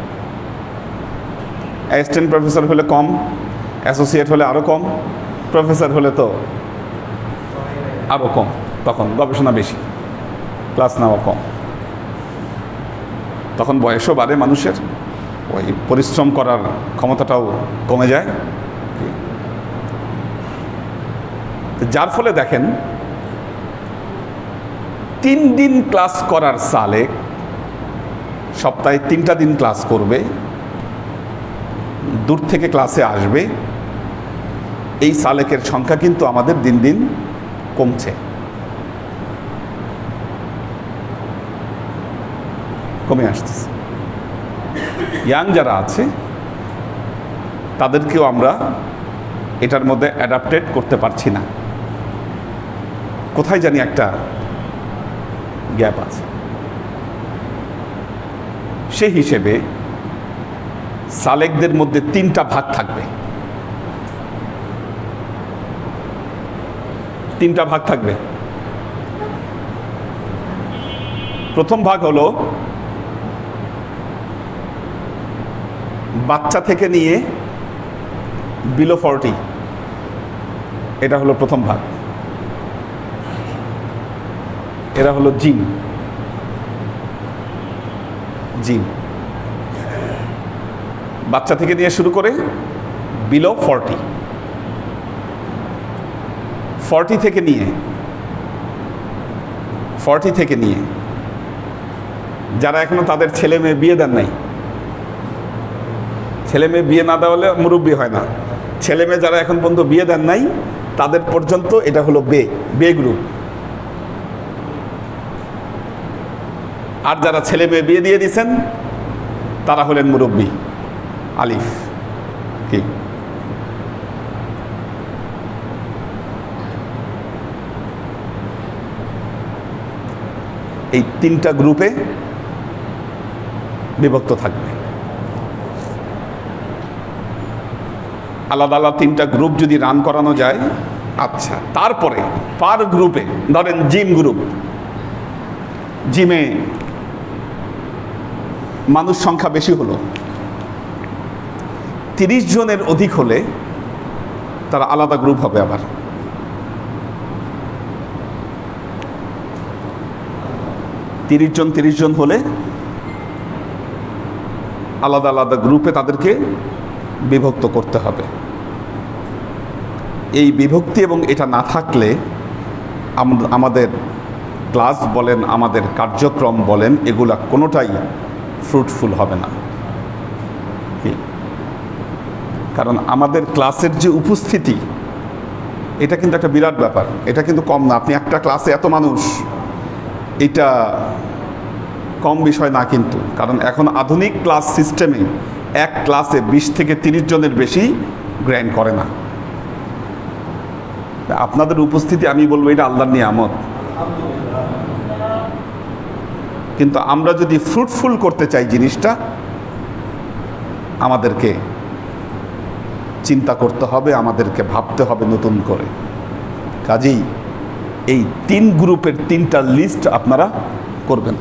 অ্যাসিস্ট্যান্ট প্রফেসর হলে কম, অ্যাসোসিয়েট হলে আরও কম, প্রফেসর হলে তো আরও কম। তখন গবেষণা বেশি, ক্লাস নেওয়া কম, তখন বয়সও বাড়ে, মানুষের ওই পরিশ্রম করার ক্ষমতাটাও কমে যায়। যার ফলে দেখেন 3 দিন ক্লাস করার সালেক সপ্তাহে 3টা দিন ক্লাস করবে, দূর থেকে ক্লাসে আসবে। এই সালেকের সংখ্যা কিন্তু আমাদের দিন দিন কমছে, কমে আসতেছে। ইয়াং যারা আছে তাদেরকেও আমরা এটার মধ্যে অ্যাডাপ্টেড করতে পারছি না, কোথায় জানি একটা গ্যাপ আছে। সেই হিসেবে সালেকদের মধ্যে 3টা ভাগ থাকবে। 3টা ভাগ থাকবে। প্রথম ভাগ হলো বাচ্চা থেকে নিয়ে বিলো 40, এটা হলো প্রথম ভাগ। এরা হলো জিন, জিম। বাচ্চা থেকে নিয়ে শুরু করে বিলো 40 থেকে নিয়ে যারা এখনো তাদের ছেলে মেয়ে বিয়ে দেন নাই, ছেলে মেয়ে বিয়ে না দেওয়া হলে মুরব্বী হয় না, ছেলে মেয়ে যারা এখন পর্যন্ত বিয়ে দেন নাই তাদের পর্যন্ত এটা হলো বে গ্রুপ। আর যারা ছেলে মেয়ে বিয়ে দিয়ে দিয়েছেন তারা হলেন মুরব্বী, আলিফ। কি এই 3টা গ্রুপে বিভক্ত থাকবে। আলাদা আলাদা 3টা গ্রুপ যদি রান করানো যায়, আচ্ছা, তারপরে পার গ্রুপে ধরেন জিম গ্রুপ, জিমে মানুষ সংখ্যা বেশি হলো, 30 জনের অধিক হলে তারা আলাদা গ্রুপ হবে। আবার 30 জন হলে আলাদা আলাদা গ্রুপে তাদেরকে বিভক্ত করতে হবে। এই বিভক্তি এবং এটা না থাকলে আমাদের ক্লাস বলেন, আমাদের কার্যক্রম বলেন, এগুলা কোনোটাই ফ্রুটফুল হবে না। কারণ আমাদের ক্লাসের যে উপস্থিতি, এটা কিন্তু একটা বিরাট ব্যাপার, এটা কিন্তু কম না। আপনি একটা ক্লাসে এত মানুষ, এটা কম বিষয় না কিন্তু। কারণ এখন আধুনিক ক্লাস সিস্টেমে এক ক্লাসে 20 থেকে 30 জনের বেশি গ্রহণ করে না। আপনাদের উপস্থিতি আমি বলবো এটা আল্লাহর নিয়ামত। কিন্তু আমরা যদি ফ্রুটফুল করতে চাই জিনিসটা, আমাদেরকে চিন্তা করতে হবে, আমাদেরকে ভাবতে হবে নতুন করে। কাজেই এই 3 গ্রুপের 3টা লিস্ট আপনারা করবেন।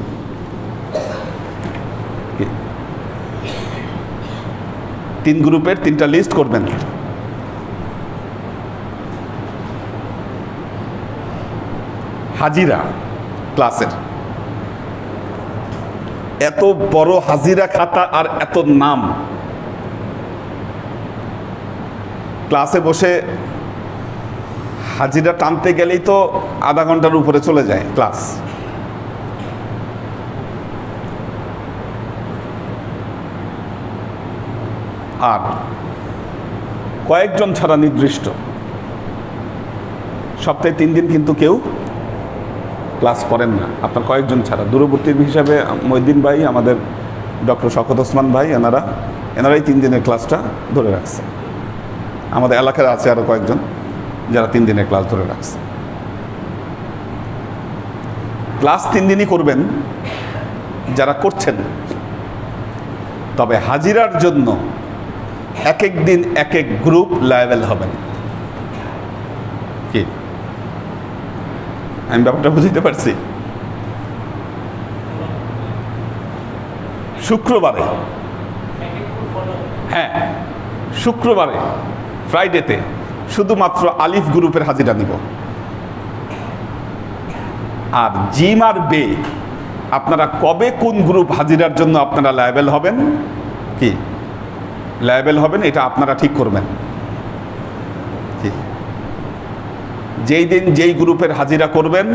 3 গ্রুপের 3টা লিস্ট করবেন। হাজিরা ক্লাসের এত বড় হাজিরা খাতা আর এত নাম, ক্লাসে বসে হাজিরা টানতে গেলেই তো আধা ঘন্টার উপরে চলে যায় ক্লাস। আর কয়েকজন ছাড়া নির্দিষ্ট সপ্তাহে 3 দিন কিন্তু কেউ ক্লাস করেন না, আপনার কয়েকজন ছাড়া। দূরবর্তী হিসাবে মহিউদ্দিন ভাই, আমাদের ডক্টর শওকত ওসমান ভাই, এনারাই 3 দিনের ক্লাসটা ধরে রাখছে। আমাদের এলাকার আছে আরও কয়েকজন যারা 3 দিনের ক্লাস ধরে রাখছে। ক্লাস 3 দিনই করবেন যারা করছেন, তবে হাজিরার জন্য এক এক দিন এক এক গ্রুপ লায়াবেল হবেন। কি আমি ব্যাপারটা বুঝতে পারছি? শুক্রবারে, হ্যাঁ শুক্রবারে, ফ্রাইডেতে শুধুমাত্র আলিফ গ্রুপের হাজিরা নিব। আর জিম আর বে আপনারা কবে কোন গ্রুপ হাজিরার জন্য আপনারা লায়াবেল হবেন, কি লায়াবেল হবেন, এটা আপনারা ঠিক করবেন। যেই দিন যেই গ্রুপের হাজিরা করবেন,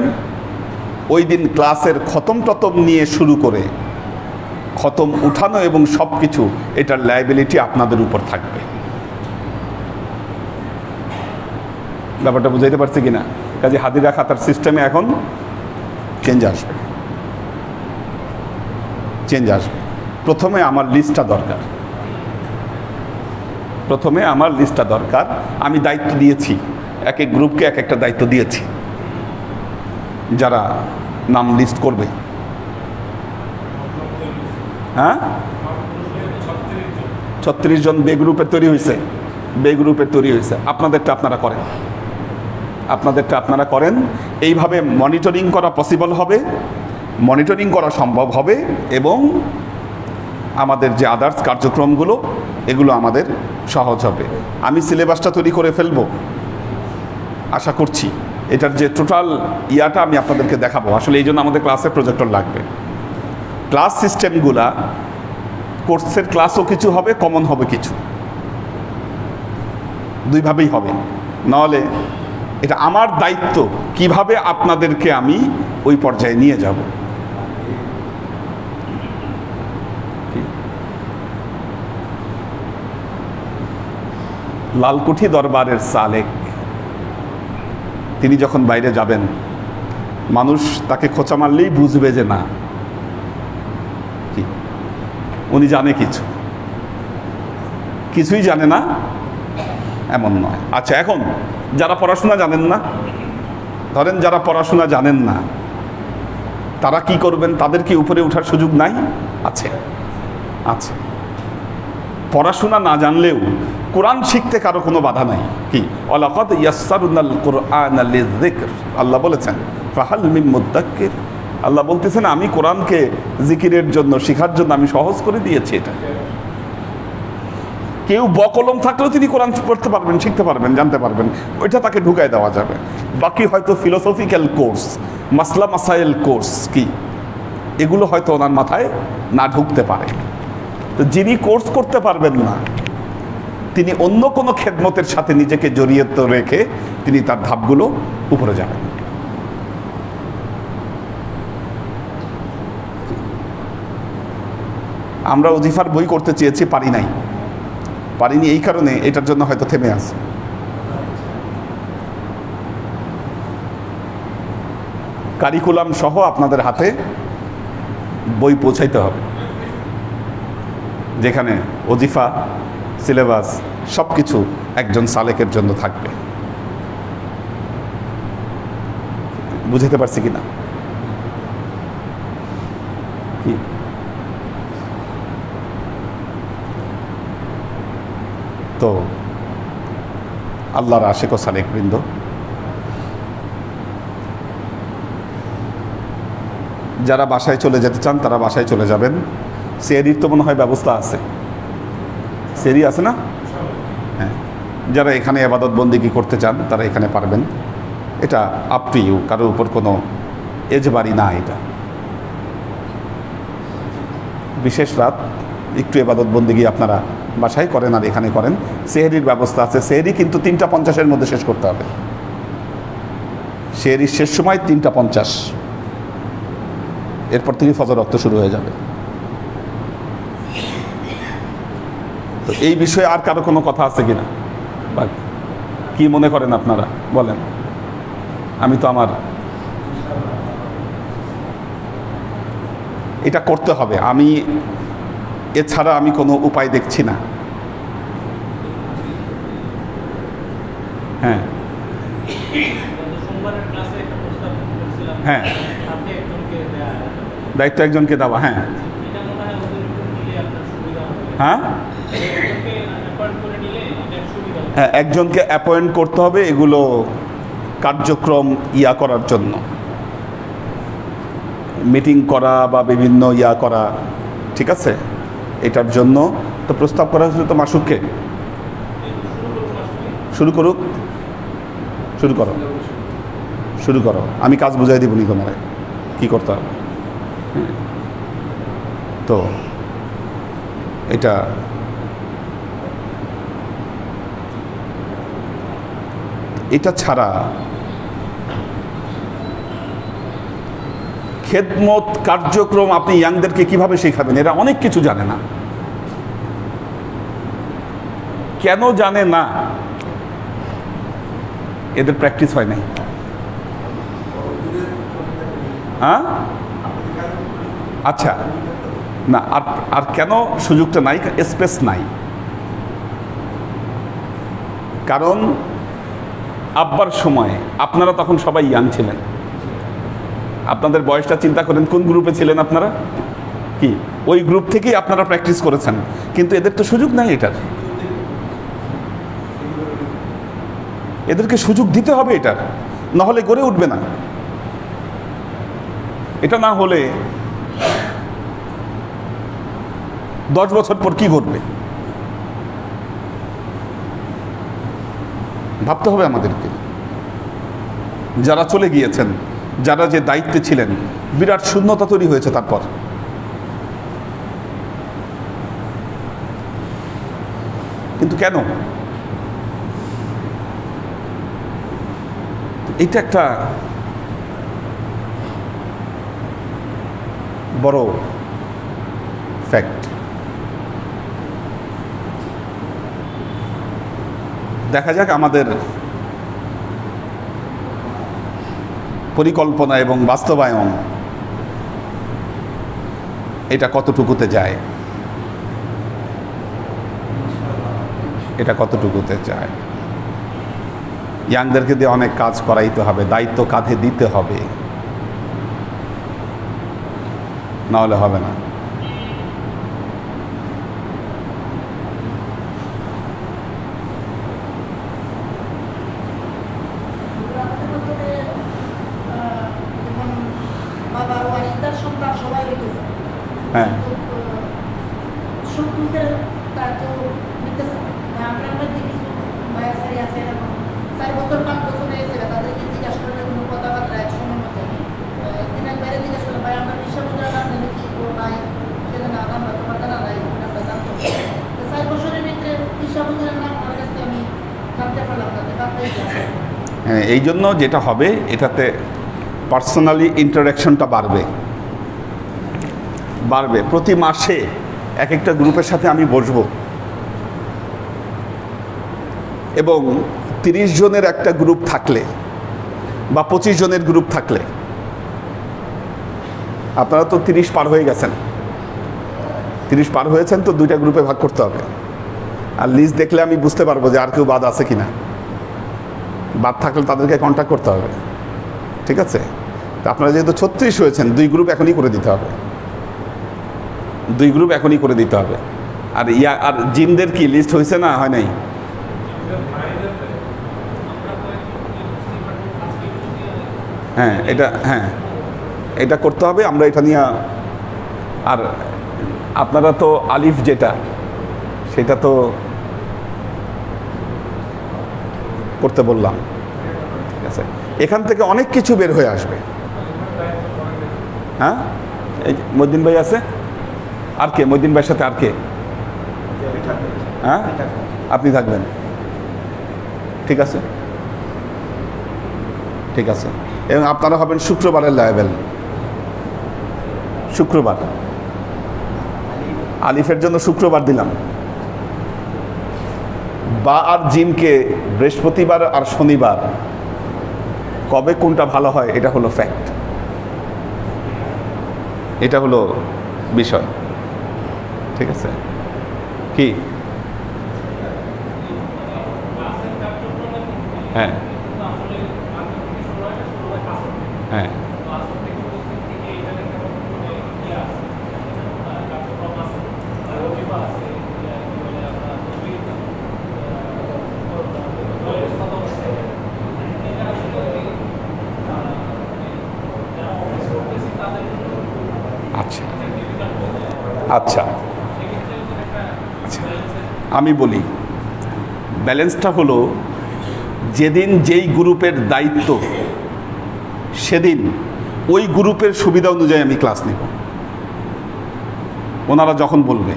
ওই দিন ক্লাসের খতম টতম নিয়ে শুরু করে খতম উঠানো এবং সব কিছু, এটার লায়াবিলিটি আপনাদের উপর থাকবে। ব্যাপারটা বুঝাইতে পারছি কিনা? কাজে হাজিরা খাতার সিস্টেমে এখন চেঞ্জ আসবে। প্রথমে আমার লিস্টটা দরকার। আমি দায়িত্ব দিয়েছি, এক এক গ্রুপকে এক একটা দায়িত্ব দিয়েছি, যারা নাম লিস্ট করবে। হ্যাঁ 36 জন বে গ্রুপের তৈরি হয়েছে। আপনাদেরটা আপনারা করেন। এইভাবে মনিটরিং করা পসিবল হবে, মনিটরিং করা সম্ভব হবে, এবং আমাদের যে আদার্স কার্যক্রমগুলো, এগুলো আমাদের সহজ হবে। আমি সিলেবাসটা তৈরি করে ফেলবো আশা করছি। এটার যে টোটাল ইয়াটা আমি আপনাদেরকে দেখাবো। আসলে এই জন্য আমাদের ক্লাসে প্রজেক্টর লাগবে। ক্লাস সিস্টেমগুলা, কোর্সের ক্লাসও কিছু হবে, কমন হবে কিছু, দুইভাবেই হবে। নাহলে এটা আমার দায়িত্ব কিভাবে আপনাদেরকে আমি ওই পর্যায়ে নিয়ে যাব। লালকুঠি দরবারের সালেক তিনি যখন বাইরে যাবেন, মানুষ তাকে খোঁচা মারলেই বুঝবে যে না, উনি জানে কিছু, কিছুই জানে না এমন নয়। আচ্ছা, এখন যারা পড়াশোনা জানেন না, ধরেন যারা পড়াশোনা জানেন না, তারা কি করবেন? তাদের কি উপরে ওঠার সুযোগ নাই? আছে, আছে। পড়াশোনা না জানলেও কোরআন শিখতে কারো কোনো বাধা নাই। কি ওয়ালাকাদ ইয়াসসারনাল কুরআনা লিযিকর, আল্লাহ বলেছেন ফাহাল মিন মুদ্দাক্কির। আল্লাহ বলতেছেন আমি কোরআনকে জিকিরের জন্য, শিখার জন্য আমি সহজ করে দিয়েছি। এটা কেউ বকলম থাকলেও তিনি কোরআন পড়তে পারবেন, শিখতে পারবেন, জানতে পারবেন, ওইটা তাকে ঢুকায় দেওয়া যাবে। বাকি হয়তো ফিলোসফিক্যাল কোর্স, মাসলা মাসাইল কোর্স কি এগুলো হয়তো ওনার মাথায় না ঢুকতে পারে। তো যিনি কোর্স করতে পারবেন না, তিনি অন্য কোনো খেদমতের সাথে নিজেকে জড়িত রেখে তিনি তার ধাপগুলো উপরে যাবেন। আমরা ওজিফার বই করতে চেয়েছি, পারিনি এই কারণে, এটার জন্য হয়তো থেমে আছে। কারিকুলাম সহ আপনাদের হাতে বই পৌঁছাইতে হবে, যেখানে ওজিফা, সিলেবাস সব কিছু একজন সালেকের জন্য থাকবে। বুঝাতে পারছি কিনা? কি তো আল্লাহর আশিক ও সালেক বৃন্দ, যারা বাসায় চলে যেতে চান তারা বাসায় চলে যাবেন। সেহরির তো মনে হয় ব্যবস্থা আছে, সেহরি আছে না? হ্যাঁ, যারা এখানে ইবাদত বন্দেগী করতে চান তারা এখানে পারবেন। এটা আপ টু ইউ, কারোর উপর কোনো এজবারি না। এটা বিশেষ রাত একটু ইবাদত বন্দেগী আপনারা বাসায় করেন আর এখানে করেন। সেহরির ব্যবস্থা আছে। সেহরি কিন্তু 3:50 মধ্যে শেষ করতে হবে। সেহরির শেষ সময় 3:50, এরপর থেকে ফজর রক্ত শুরু হয়ে যাবে। তো এই বিষয়ে আর কারো কোনো কথা আছে কিনা, বা কি মনে করেন আপনারা? বলেন। আমি তো আমার এটা করতে হবে, আমি এছাড়া আমি কোনো উপায় দেখছি না। হ্যাঁ হ্যাঁ, দায়িত্ব একজনকে দেওয়া। হ্যাঁ হ্যাঁ হ্যাঁ, একজনকে অ্যাপয়েন্ট করতে হবে এগুলো কার্যক্রম করার জন্য, মিটিং করা বা বিভিন্ন করা। ঠিক আছে, এটার জন্য তো প্রস্তাব করা হয়েছিল। তো মাসুককে শুরু করো, আমি কাজ বুঝাই দিবনি তোমার কি করতে হবে। তো এটা ছাড়া খেদমত কার্যক্রম আপনি ইয়াংদেরকে কিভাবে শেখাবেন? এরা অনেক কিছু জানে না। কেন জানে না? এদের প্র্যাকটিস হয় নাই। হ্যাঁ, আচ্ছা, না আর কেন সুযোগটা নাই? স্পেস নাই। কারণ আব্বার সময় আপনারা তখন সবাই ইয়াং ছিলেন। আপনাদের বয়সটা চিন্তা করেন, কোন গ্রুপে ছিলেন আপনারা? কি ওই গ্রুপ থেকেই আপনারা প্র্যাকটিস করেছেন, কিন্তু এদের তো সুযোগ নাই। এদেরকে সুযোগ দিতে হবে এটার, নাহলে গড়ে উঠবে না। এটা না হলে 10 বছর পর কি ঘটবে ভাবতে হবে আমাদেরকে। যারা চলে গিয়েছেন, যারা যে দায়িত্বে ছিলেন, বিরাট শূন্যতা তৈরি হয়েছে। তারপর কিন্তু কেন? এটা একটা বড় ফ্যাক্ট। দেখা যাক আমাদের পরিকল্পনা এবং বাস্তবায়ন এটা কতটুকুতে যায়, এটা কতটুকুতে যায়। ইয়াংদেরকে দিয়ে অনেক কাজ করাইতে হবে, দায়িত্ব কাঁধে দিতে হবে, না হলে হবে না। হ্যাঁ, এই জন্য যেটা হবে এটাতে পার্সোনালি ইন্টারাকশনটা বাড়বে। প্রতি মাসে এক একটা গ্রুপের সাথে আমি বসবো এবং 30 জনের একটা গ্রুপ থাকলে বা 25 জনের গ্রুপ থাকলে, আপনারা তো 30 পার হয়ে গেছেন, 30 পার হয়েছেন তো 2টা গ্রুপে ভাগ করতে হবে। আর লিস্ট দেখলে আমি বুঝতে পারবো যে আর কেউ বাদ আছে কিনা। বাদ থাকলে তাদেরকে কন্ট্যাক্ট করতে হবে, ঠিক আছে? তো আপনারা যেহেতু 36 হয়েছেন, 2 গ্রুপ এখনই করে দিতে হবে, 2 গ্রুপ এখনই করে দিতে হবে। আর আর জিমদের কি লিস্ট হয়েছে না হয় নাই? হ্যাঁ, এটা করতে হবে। আমরা এটা নিয়ে, আর আপনারা তো আলিফ যেটা সেটা তো করতে বললাম, ঠিক আছে? এখান থেকে অনেক কিছু বের হয়ে আসবে। হ্যাঁ, এই মইদ্দিন ভাই আছে, আর কে? মইদ্দিন ভাইয়ের সাথে আর কে? হ্যাঁ, আপনি থাকবেন, ঠিক আছে, ঠিক আছে। এবং আপনারা হবেন শুক্রবারের লাইভেল, শুক্রবার আলিফের জন্য শুক্রবার দিলাম। বা আর জিমকে বৃহস্পতিবার আর শনিবার, কবে কোনটা ভালো হয় এটা হলো ফ্যাক্ট, এটা হলো বিষয়, ঠিক আছে? কি? হ্যাঁ, হ্যাঁ, আচ্ছা আচ্ছা আচ্ছা, আমি বলি ব্যালেন্সটা হলো যেদিন যেই গ্রুপের দায়িত্ব সেদিন ওই গ্রুপের সুবিধা অনুযায়ী আমি ক্লাস নেব। ওনারা যখন বলবে,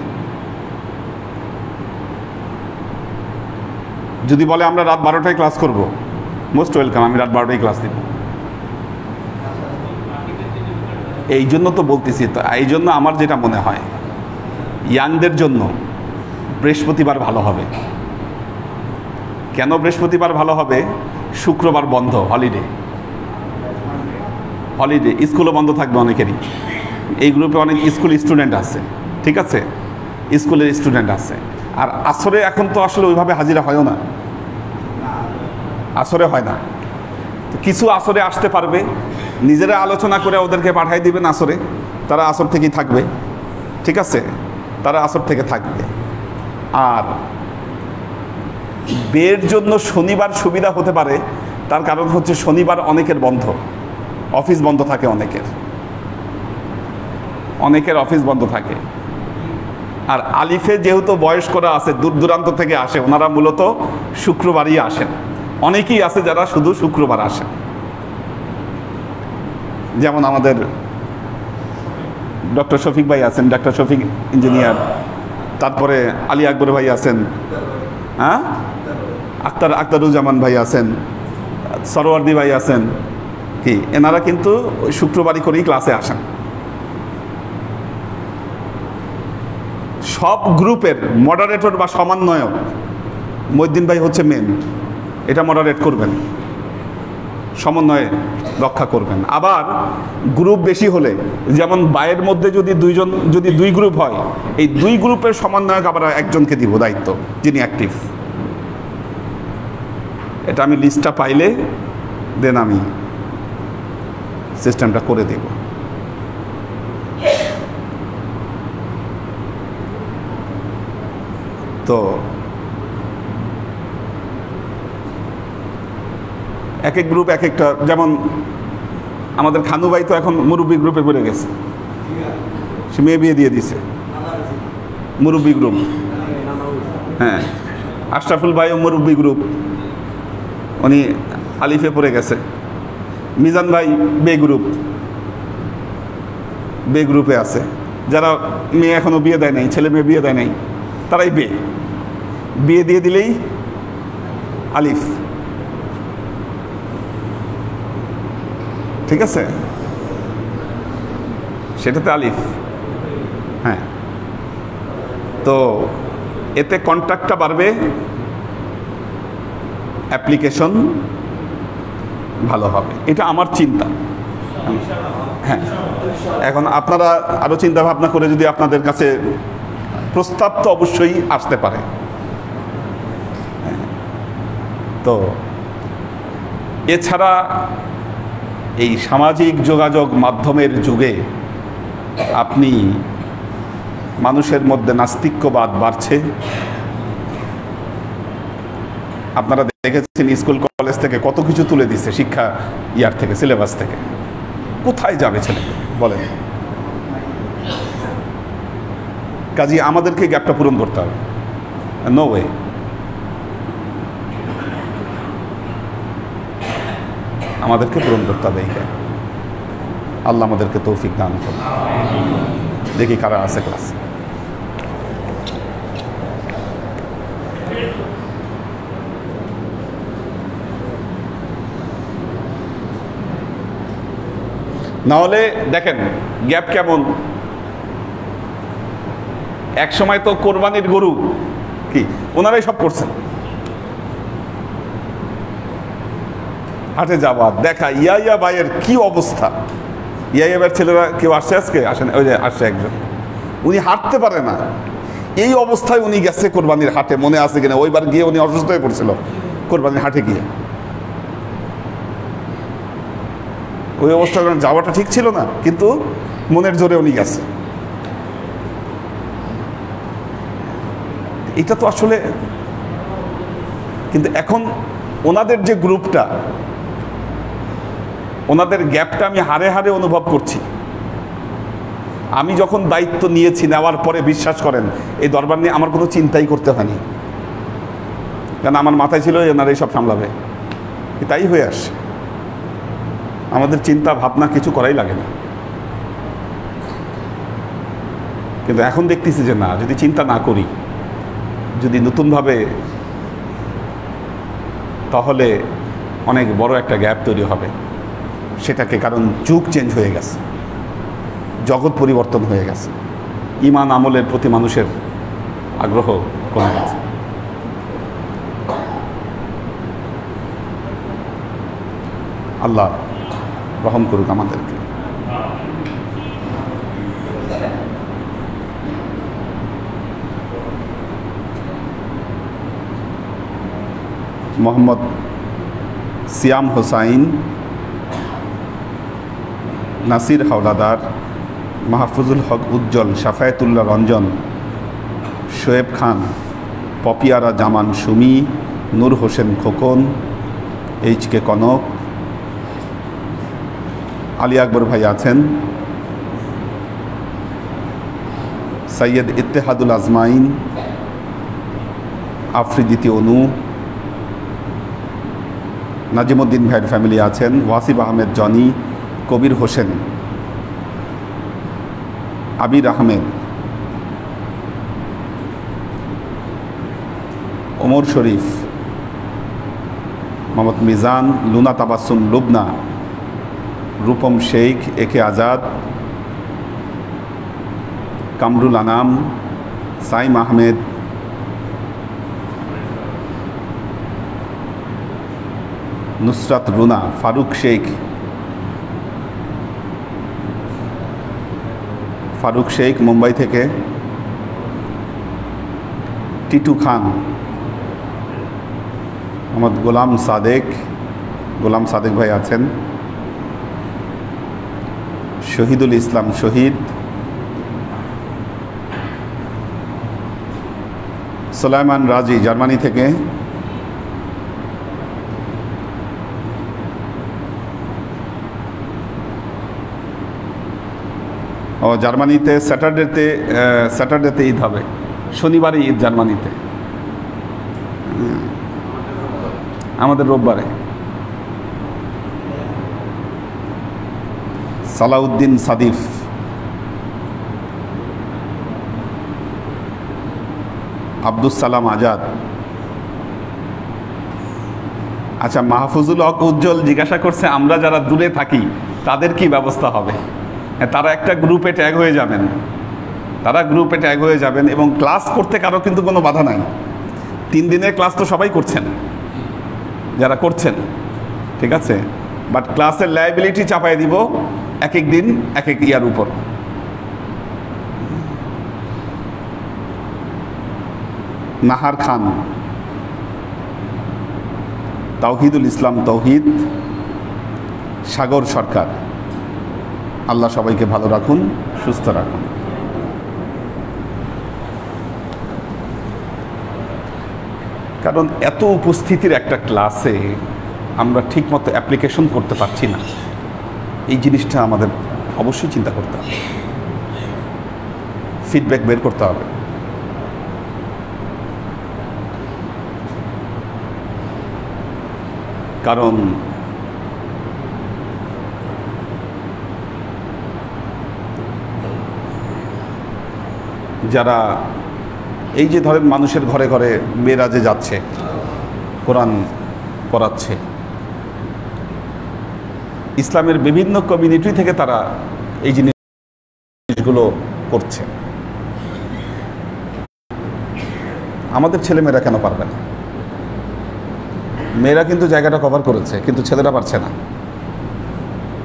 যদি বলে আমরা রাত 12টায় ক্লাস করব, মোস্ট ওয়েলকাম, আমি রাত 12টায় ক্লাস নেব। এই জন্য তো বলতেছি, তো এই জন্য আমার যেটা মনে হয় ইয়াংদের জন্য বৃহস্পতিবার ভালো হবে। কেন বৃহস্পতিবার ভালো হবে? শুক্রবার বন্ধ, হলিডে, স্কুলও বন্ধ থাকবে অনেকেরই। এই গ্রুপে অনেক স্কুল স্টুডেন্ট আছে, ঠিক আছে, স্কুলের স্টুডেন্ট আছে। আর আসরে এখন তো আসলে ওইভাবে হাজিরা হয়ও না, আসরে হয় না। তো কিছু আসরে আসতে পারবে, নিজেরা আলোচনা করে ওদেরকে পাঠাই দিবেন আসরে, তারা আসর থেকেই থাকবে, ঠিক আছে, তারা আসর থেকে থাকবে। আর বের জন্য শনিবার সুবিধা হতে পারে, তার কারণ হচ্ছে শনিবার অনেকের বন্ধ, অফিস বন্ধ থাকে, অনেকের অফিস বন্ধ থাকে। আর আলিফে যেহেতু বয়স্করা আছে, দূর দূরান্ত থেকে আসে, ওনারা মূলত শুক্রবারই আসেন। অনেকেই আছে যারা শুধু শুক্রবার আসেন, যেমন আমাদের ডক্টর শফিক ভাই আছেন, ডক্টর শফিক ইঞ্জিনিয়ার, তারপরে আলী আকবর ভাই আছেন, হ্যাঁ, আক্তারুজ্জামান ভাই আছেন, সরওয়ার্দী ভাই আছেন, কি এনারা কিন্তু শুক্রবারই করেই ক্লাসে আসেন। সব গ্রুপের মডারেটর বা সমন্বয়ক মহিউদ্দিন ভাই হচ্ছে মেন, এটা মডারেট করবেন, সমন্বয়ে রক্ষা করবেন। আবার গ্রুপ বেশি হলে, যেমন বাইয়ের মধ্যে যদি দুই গ্রুপ হয়, এই দুই গ্রুপের সমন্বয়ক আবার একজনকে দিব দায়িত্ব, যিনি অ্যাক্টিভ। এটা আমি লিস্টটা পাইলে দেন আমি সিস্টেমটা করে দেব। তো এক এক গ্রুপ এক একটা, যেমন আমাদের খানু ভাই তো এখন মুরব্বী গ্রুপে পড়ে গেছে, সে মেয়ে বিয়ে দিয়ে দিছে, মুরব্বী গ্রুপ। হ্যাঁ, আশরাফুল ভাইও মুরব্বী গ্রুপ, উনি আলিফে পড়ে গেছে। মিজান ভাই বে গ্রুপে আছে। যারা মেয়ে এখনো বিয়ে দেয় নাই, ছেলে মেয়ে বিয়ে দেয় নাই, তারাই বিয়ে দিয়ে দিলেই আলিফ। ঠিক আছে, সেটাতে আলিফ। হ্যাঁ, তো এতে কন্ট্যাক্টটা বাড়বে, অ্যাপ্লিকেশন ভালো হবে, এটা আমার চিন্তা। হ্যাঁ, এখন আপনারা আরও চিন্তা ভাবনা করে যদি আপনাদের কাছে প্রস্তাব তো অবশ্যই আসতে পারে। তো এছাড়া এই সামাজিক যোগাযোগ মাধ্যমের যুগে আপনি মানুষের মধ্যে নাস্তিক্যবাদ বাড়ছে। আপনারা দেখেছেন স্কুল কলেজ থেকে কত কিছু তুলে দিচ্ছে, শিক্ষা ইয়ার থেকে, সিলেবাস থেকে। কোথায় যাবে ছেলে বলেন? কাজী আমাদেরকে গ্যাপটা পূরণ করতে হবে। No way. আমাদেরকে পূরণ করতে হবে এই গ্যাপ। আল্লাহ আমাদেরকে তৌফিক দান করুন। দেখি কারা আছে ক্লাসে। নাহলে দেখেন গ্যাপ কেমন। এক সময় তো কোরবানির গরু কি ওনারাই সব করছেন, হাটে যাওয়া দেখা। ইয়া ভাইয়ের কি অবস্থা! ইয়া ভাইয়ের ছেলেরা কেউ আসছে, আজকে আসেন, ওই যে আসছে একজন, উনি হাঁটতে পারে না, এই অবস্থায় উনি গেছে কোরবানির হাটে। মনে আছে কিনা, ওইবার গিয়ে উনি অসুস্থ হয়ে পড়ছিল কোরবানির হাটে গিয়ে। ওই অবস্থা যাওয়াটা ঠিক ছিল না, কিন্তু মনের জোরে উনি গেছে। এটা তো আসলে, কিন্তু এখন ওনাদের যে গ্রুপটা, ওনাদের গ্যাপটা আমি হারে হারে অনুভব করছি। আমি যখন দায়িত্ব নিয়েছি, নেওয়ার পরে বিশ্বাস করেন এই দরবার নিয়ে আমার কোনো চিন্তাই করতে হয়নি, কারণ আমার মাথায় ছিল এনারাই সব সামলাবে। তাই হয়ে আসছে, আমাদের চিন্তা ভাবনা কিছু করাই লাগে না। কিন্তু এখন দেখতেছি যে না, যদি চিন্তা না করি, যদি নতুনভাবে, তাহলে অনেক বড় একটা গ্যাপ তৈরি হবে সেটাকে। কারণ যুগ চেঞ্জ হয়ে গেছে, জগৎ পরিবর্তন হয়ে গেছে, ঈমান আমলের প্রতি মানুষের আগ্রহ কমে গেছে। আল্লাহ রহম করুক আমাদেরকে। মোহাম্মদ সিয়াম হোসাইন, নাসির হাওলাদার, মাহফুজুল হক উজ্জ্বল, শাফায়েতুল্লাহ রঞ্জন, শোয়েব খান, পপিয়ারা জামান সুমি, নূর হোসেন খোকন, এইচ.কে কনক, আলী আকবর ভাই আছেন, সৈয়দ ইত্তেহাদুল আজমাইন, আফ্রিদিতি অনু, নাজিমুদ্দিন ভাইয়ের ফ্যামিলি আছেন, ওয়াসিব আহমেদ জনি, কবির হোসেন, আবির আহমেদ, ওমর শরীফ, মোহাম্মদ মিজান, লুনা তাবাসসুম লুবনা, রূপম শেখ, একে আজাদ, কামরুল আনাম, সাইম আহমেদ, নুসরাত রুনা, ফারুক শেখ মুম্বাই থেকে, টিটু খান, মোহাম্মদ গোলাম সাদেক ভাই আছেন, শহীদুল ইসলাম শহীদ, সুলাইমান রাজি জার্মানি থেকে, ও জার্মানিতে স্যাটারডেতে ঈদ হবে, শনিবারে ঈদ জার্মানিতে, আমাদের রোববারে। সালাউদ্দিন সাদিফ, আব্দুস সালাম আজাদ। আচ্ছা, মাহফুজুল হক উজ্জ্বল জিজ্ঞাসা করছে আমরা যারা দূরে থাকি তাদের কি ব্যবস্থা হবে? তারা একটা গ্রুপে ট্যাগ হয়ে যাবেন, এবং ক্লাস করতে কারো কিন্তু কোনো বাধা নাই। 3 দিনের ক্লাস তো সবাই করছেন, যারা করছেন, ঠিক আছে, বাট ক্লাসের লায়াবিলিটি চাপাই দিব এক এক দিন এক এক ইয়ার উপর। নাহার খান, তাওহিদুল ইসলাম তৌহিদ, সাগর সরকার। আল্লাহ সবাইকে ভালো রাখুন, সুস্থ রাখুন। কারণ এত উপস্থিতির একটা ক্লাসে আমরা ঠিকমতো অ্যাপ্লিকেশন করতে পারছি না, এই জিনিসটা আমাদের অবশ্যই চিন্তা করতে হবে, ফিডব্যাক বের করতে হবে। কারণ যারা এই যে ধরেন মানুষের ঘরে ঘরে মেরাজে যাচ্ছে, কোরআন পড়াচ্ছে, ইসলামের বিভিন্ন কমিউনিটি থেকে তারা এই জিনিসগুলো করছে, আমাদের ছেলেমেয়েরা কেন পারবে না? মেয়েরা কিন্তু জায়গাটা কভার করেছে, কিন্তু ছেলেরা পারছে না।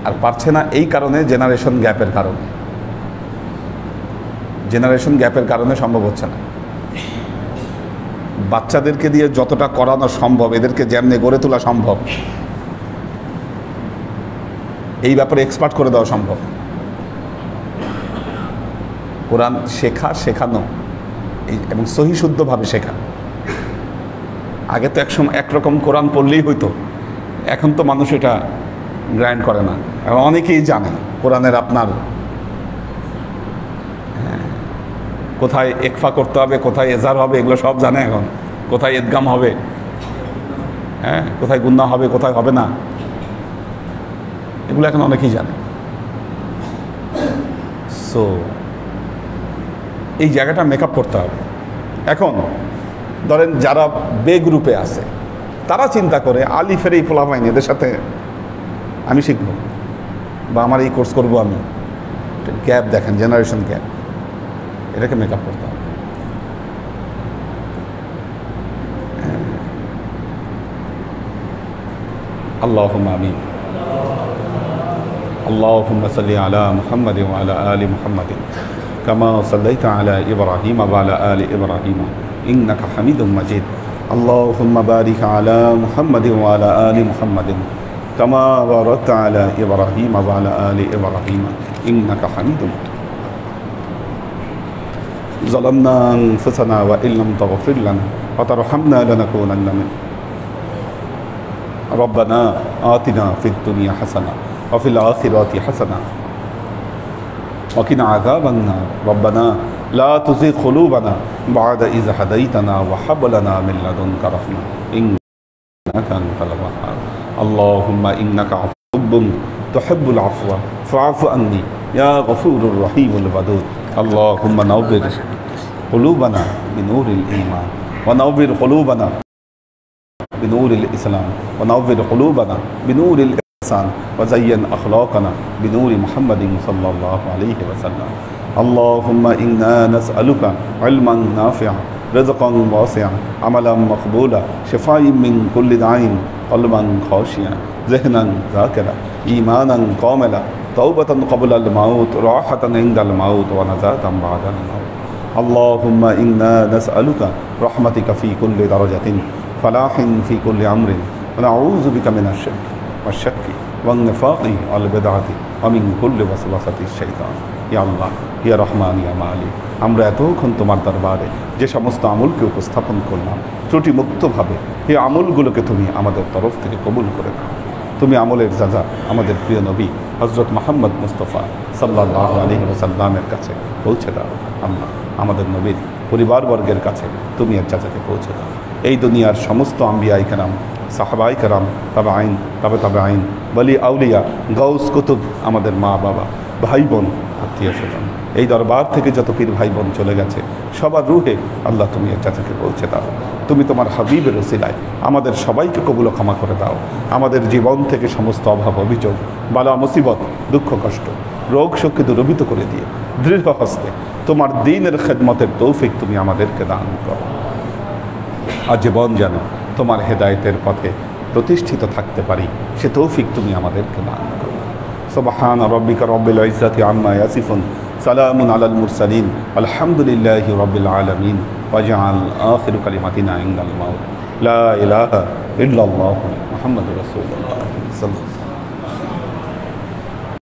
আর পারছে না এই কারণে জেনারেশন গ্যাপের কারণে সম্ভব হচ্ছে না। বাচ্চাদেরকে দিয়ে যতটা করানো সম্ভব, এদেরকে যেমনি গড়ে তোলা সম্ভব, এই ব্যাপারে এক্সপার্ট করে দেওয়া সম্ভব। কোরআন শেখানো এবং সহি শুদ্ধভাবে শেখা। আগে তো একরকম কোরআন পড়লেই হইতো, এখন তো মানুষ এটা গ্রাইন্ড করে না। এবং অনেকেই জানে কোরআনের আপনার কোথায় একফা করতে হবে, কোথায় এজার হবে, এগুলো সব জানে এখন। কোথায় ইদগাম হবে, কোথায় গুন্না হবে, কোথায় হবে না, এগুলো এখন অনেকেই জানে। সো এই জায়গাটা মেকআপ করতে হবে। এখন ধরেন যারা বে গ্রুপে আছে তারা চিন্তা করে আলিফের এই ফলাফাইন এদের সাথে আমি শিখব বা আমার এই কোর্স করব, আমি গ্যাপ দেখেন, জেনারেশন গ্যাপ, এটাকে মেকআপ করতে হবে। আল্লাহুম্মা আমিন। اللهم صل على محمد وعلى آل محمد كما صليت على إبراهيم وعلى آل إبراهيم إنك حميد مجيد اللهم بارك على محمد وعلى آل محمد كما باركت على إبراهيم وعلى آل إبراهيم إنك حميد مجيد ظلمنا أنفسنا وإن لم تغفر لنا وترحمنا لنكونن من ربنا آتنا في الدنيا حسنة وفي الآخرة حسنة وقنا عذاب النار ربنا لا تزغ قلوبنا بعد إذ هديتنا وهب لنا من لدنك رحمة إنك أنت الوهاب اللهم إنك عفو تحب العفو فاعف عني يا غفور الرحيم الودود اللهم نور قلوبنا بنور الإيمان ونور قلوبنا بنور الإسلام ونور قلوبنا بنور الإحسان وزين أخلاقنا بنور محمد صلى الله عليه وسلم. اللهم إنا نسألك علما نافعا رزقا واسعا عملا مقبولا شفاء من كل داء قلبا خاشعا ذهنا ذاكرا إيمانا كاملا توبة قبل الموت راحة عند الموت ونجاة بعد الموت. اللهم إنا نسألك رحمتك في كل درجة فلاح في كل أمر ونعوذ بك من الشرك والشك والنفاق والبدعة ومن كل وسوسة الشيطان. ইয়া আল্লাহ, ইয়া রহমান, ইয়া মালিক, আমরা এতক্ষণ তোমার দরবারে যে সমস্ত আমলকে উপস্থাপন করলাম ত্রুটিমুক্তভাবে, এই আমলগুলোকে তুমি আমাদের তরফ থেকে কবুল করে নাও। তুমি আমলের যাজা আমাদের প্রিয় নবী হযরত মুহাম্মদ মুস্তাফা সাল্লাল্লাহু আলাইহি ওয়াসাল্লামের কাছে পৌঁছে দাও। আল্লাহ, আমাদের নবীর পরিবারবর্গের কাছে তুমি এর যাজাকে পৌঁছে দাও। এই দুনিয়ার সমস্ত আম্বিয়ায়ে কেরাম, সাহাবায়ে কেরাম, তাবেঈন, তাবেঈন, ওলি আউলিয়া, গাউস কুতুব, আমাদের মা বাবা, ভাই বোন, আত্মীয় স্বজন, এই দরবার থেকে যত পীর ভাই বোন চলে গেছে সবার রুহে আল্লাহ তুমি এর যাজাকে পৌঁছে দাও। তুমি তোমার হাবিবের ওসিলায় আমাদের সবাইকে কবুল ও ক্ষমা করে দাও। আমাদের জীবন থেকে সমস্ত অভাব অভিযোগ, বালা মুসিবত, দুঃখ কষ্ট, রোগ শোককে দূরীভূত করে দিয়ে দৃঢ় হস্তে তোমার দ্বীনের খেদমতের তৌফিক তুমি আমাদেরকে দান করো। আজীবন যেন তোমার হেদায়েতের পথে প্রতিষ্ঠিত থাকতে পারি সে তৌফিক তুমি আমাদেরকে দান করো। সুবহান রাব্বিকা রব্বিল ইজ্জাতি আম্মা ইয়াসিফুন সালামুন আলাল মুরসালিন আলহামদুলিল্লাহি রাব্বিল আলামিন ওয়াজআল আখিরু কালিমাতিনা ইনদাল মাউত লা ইলাহা ইল্লাল্লাহু মুহাম্মাদুর রাসূলুল্লাহ সাল্লাল্লাহু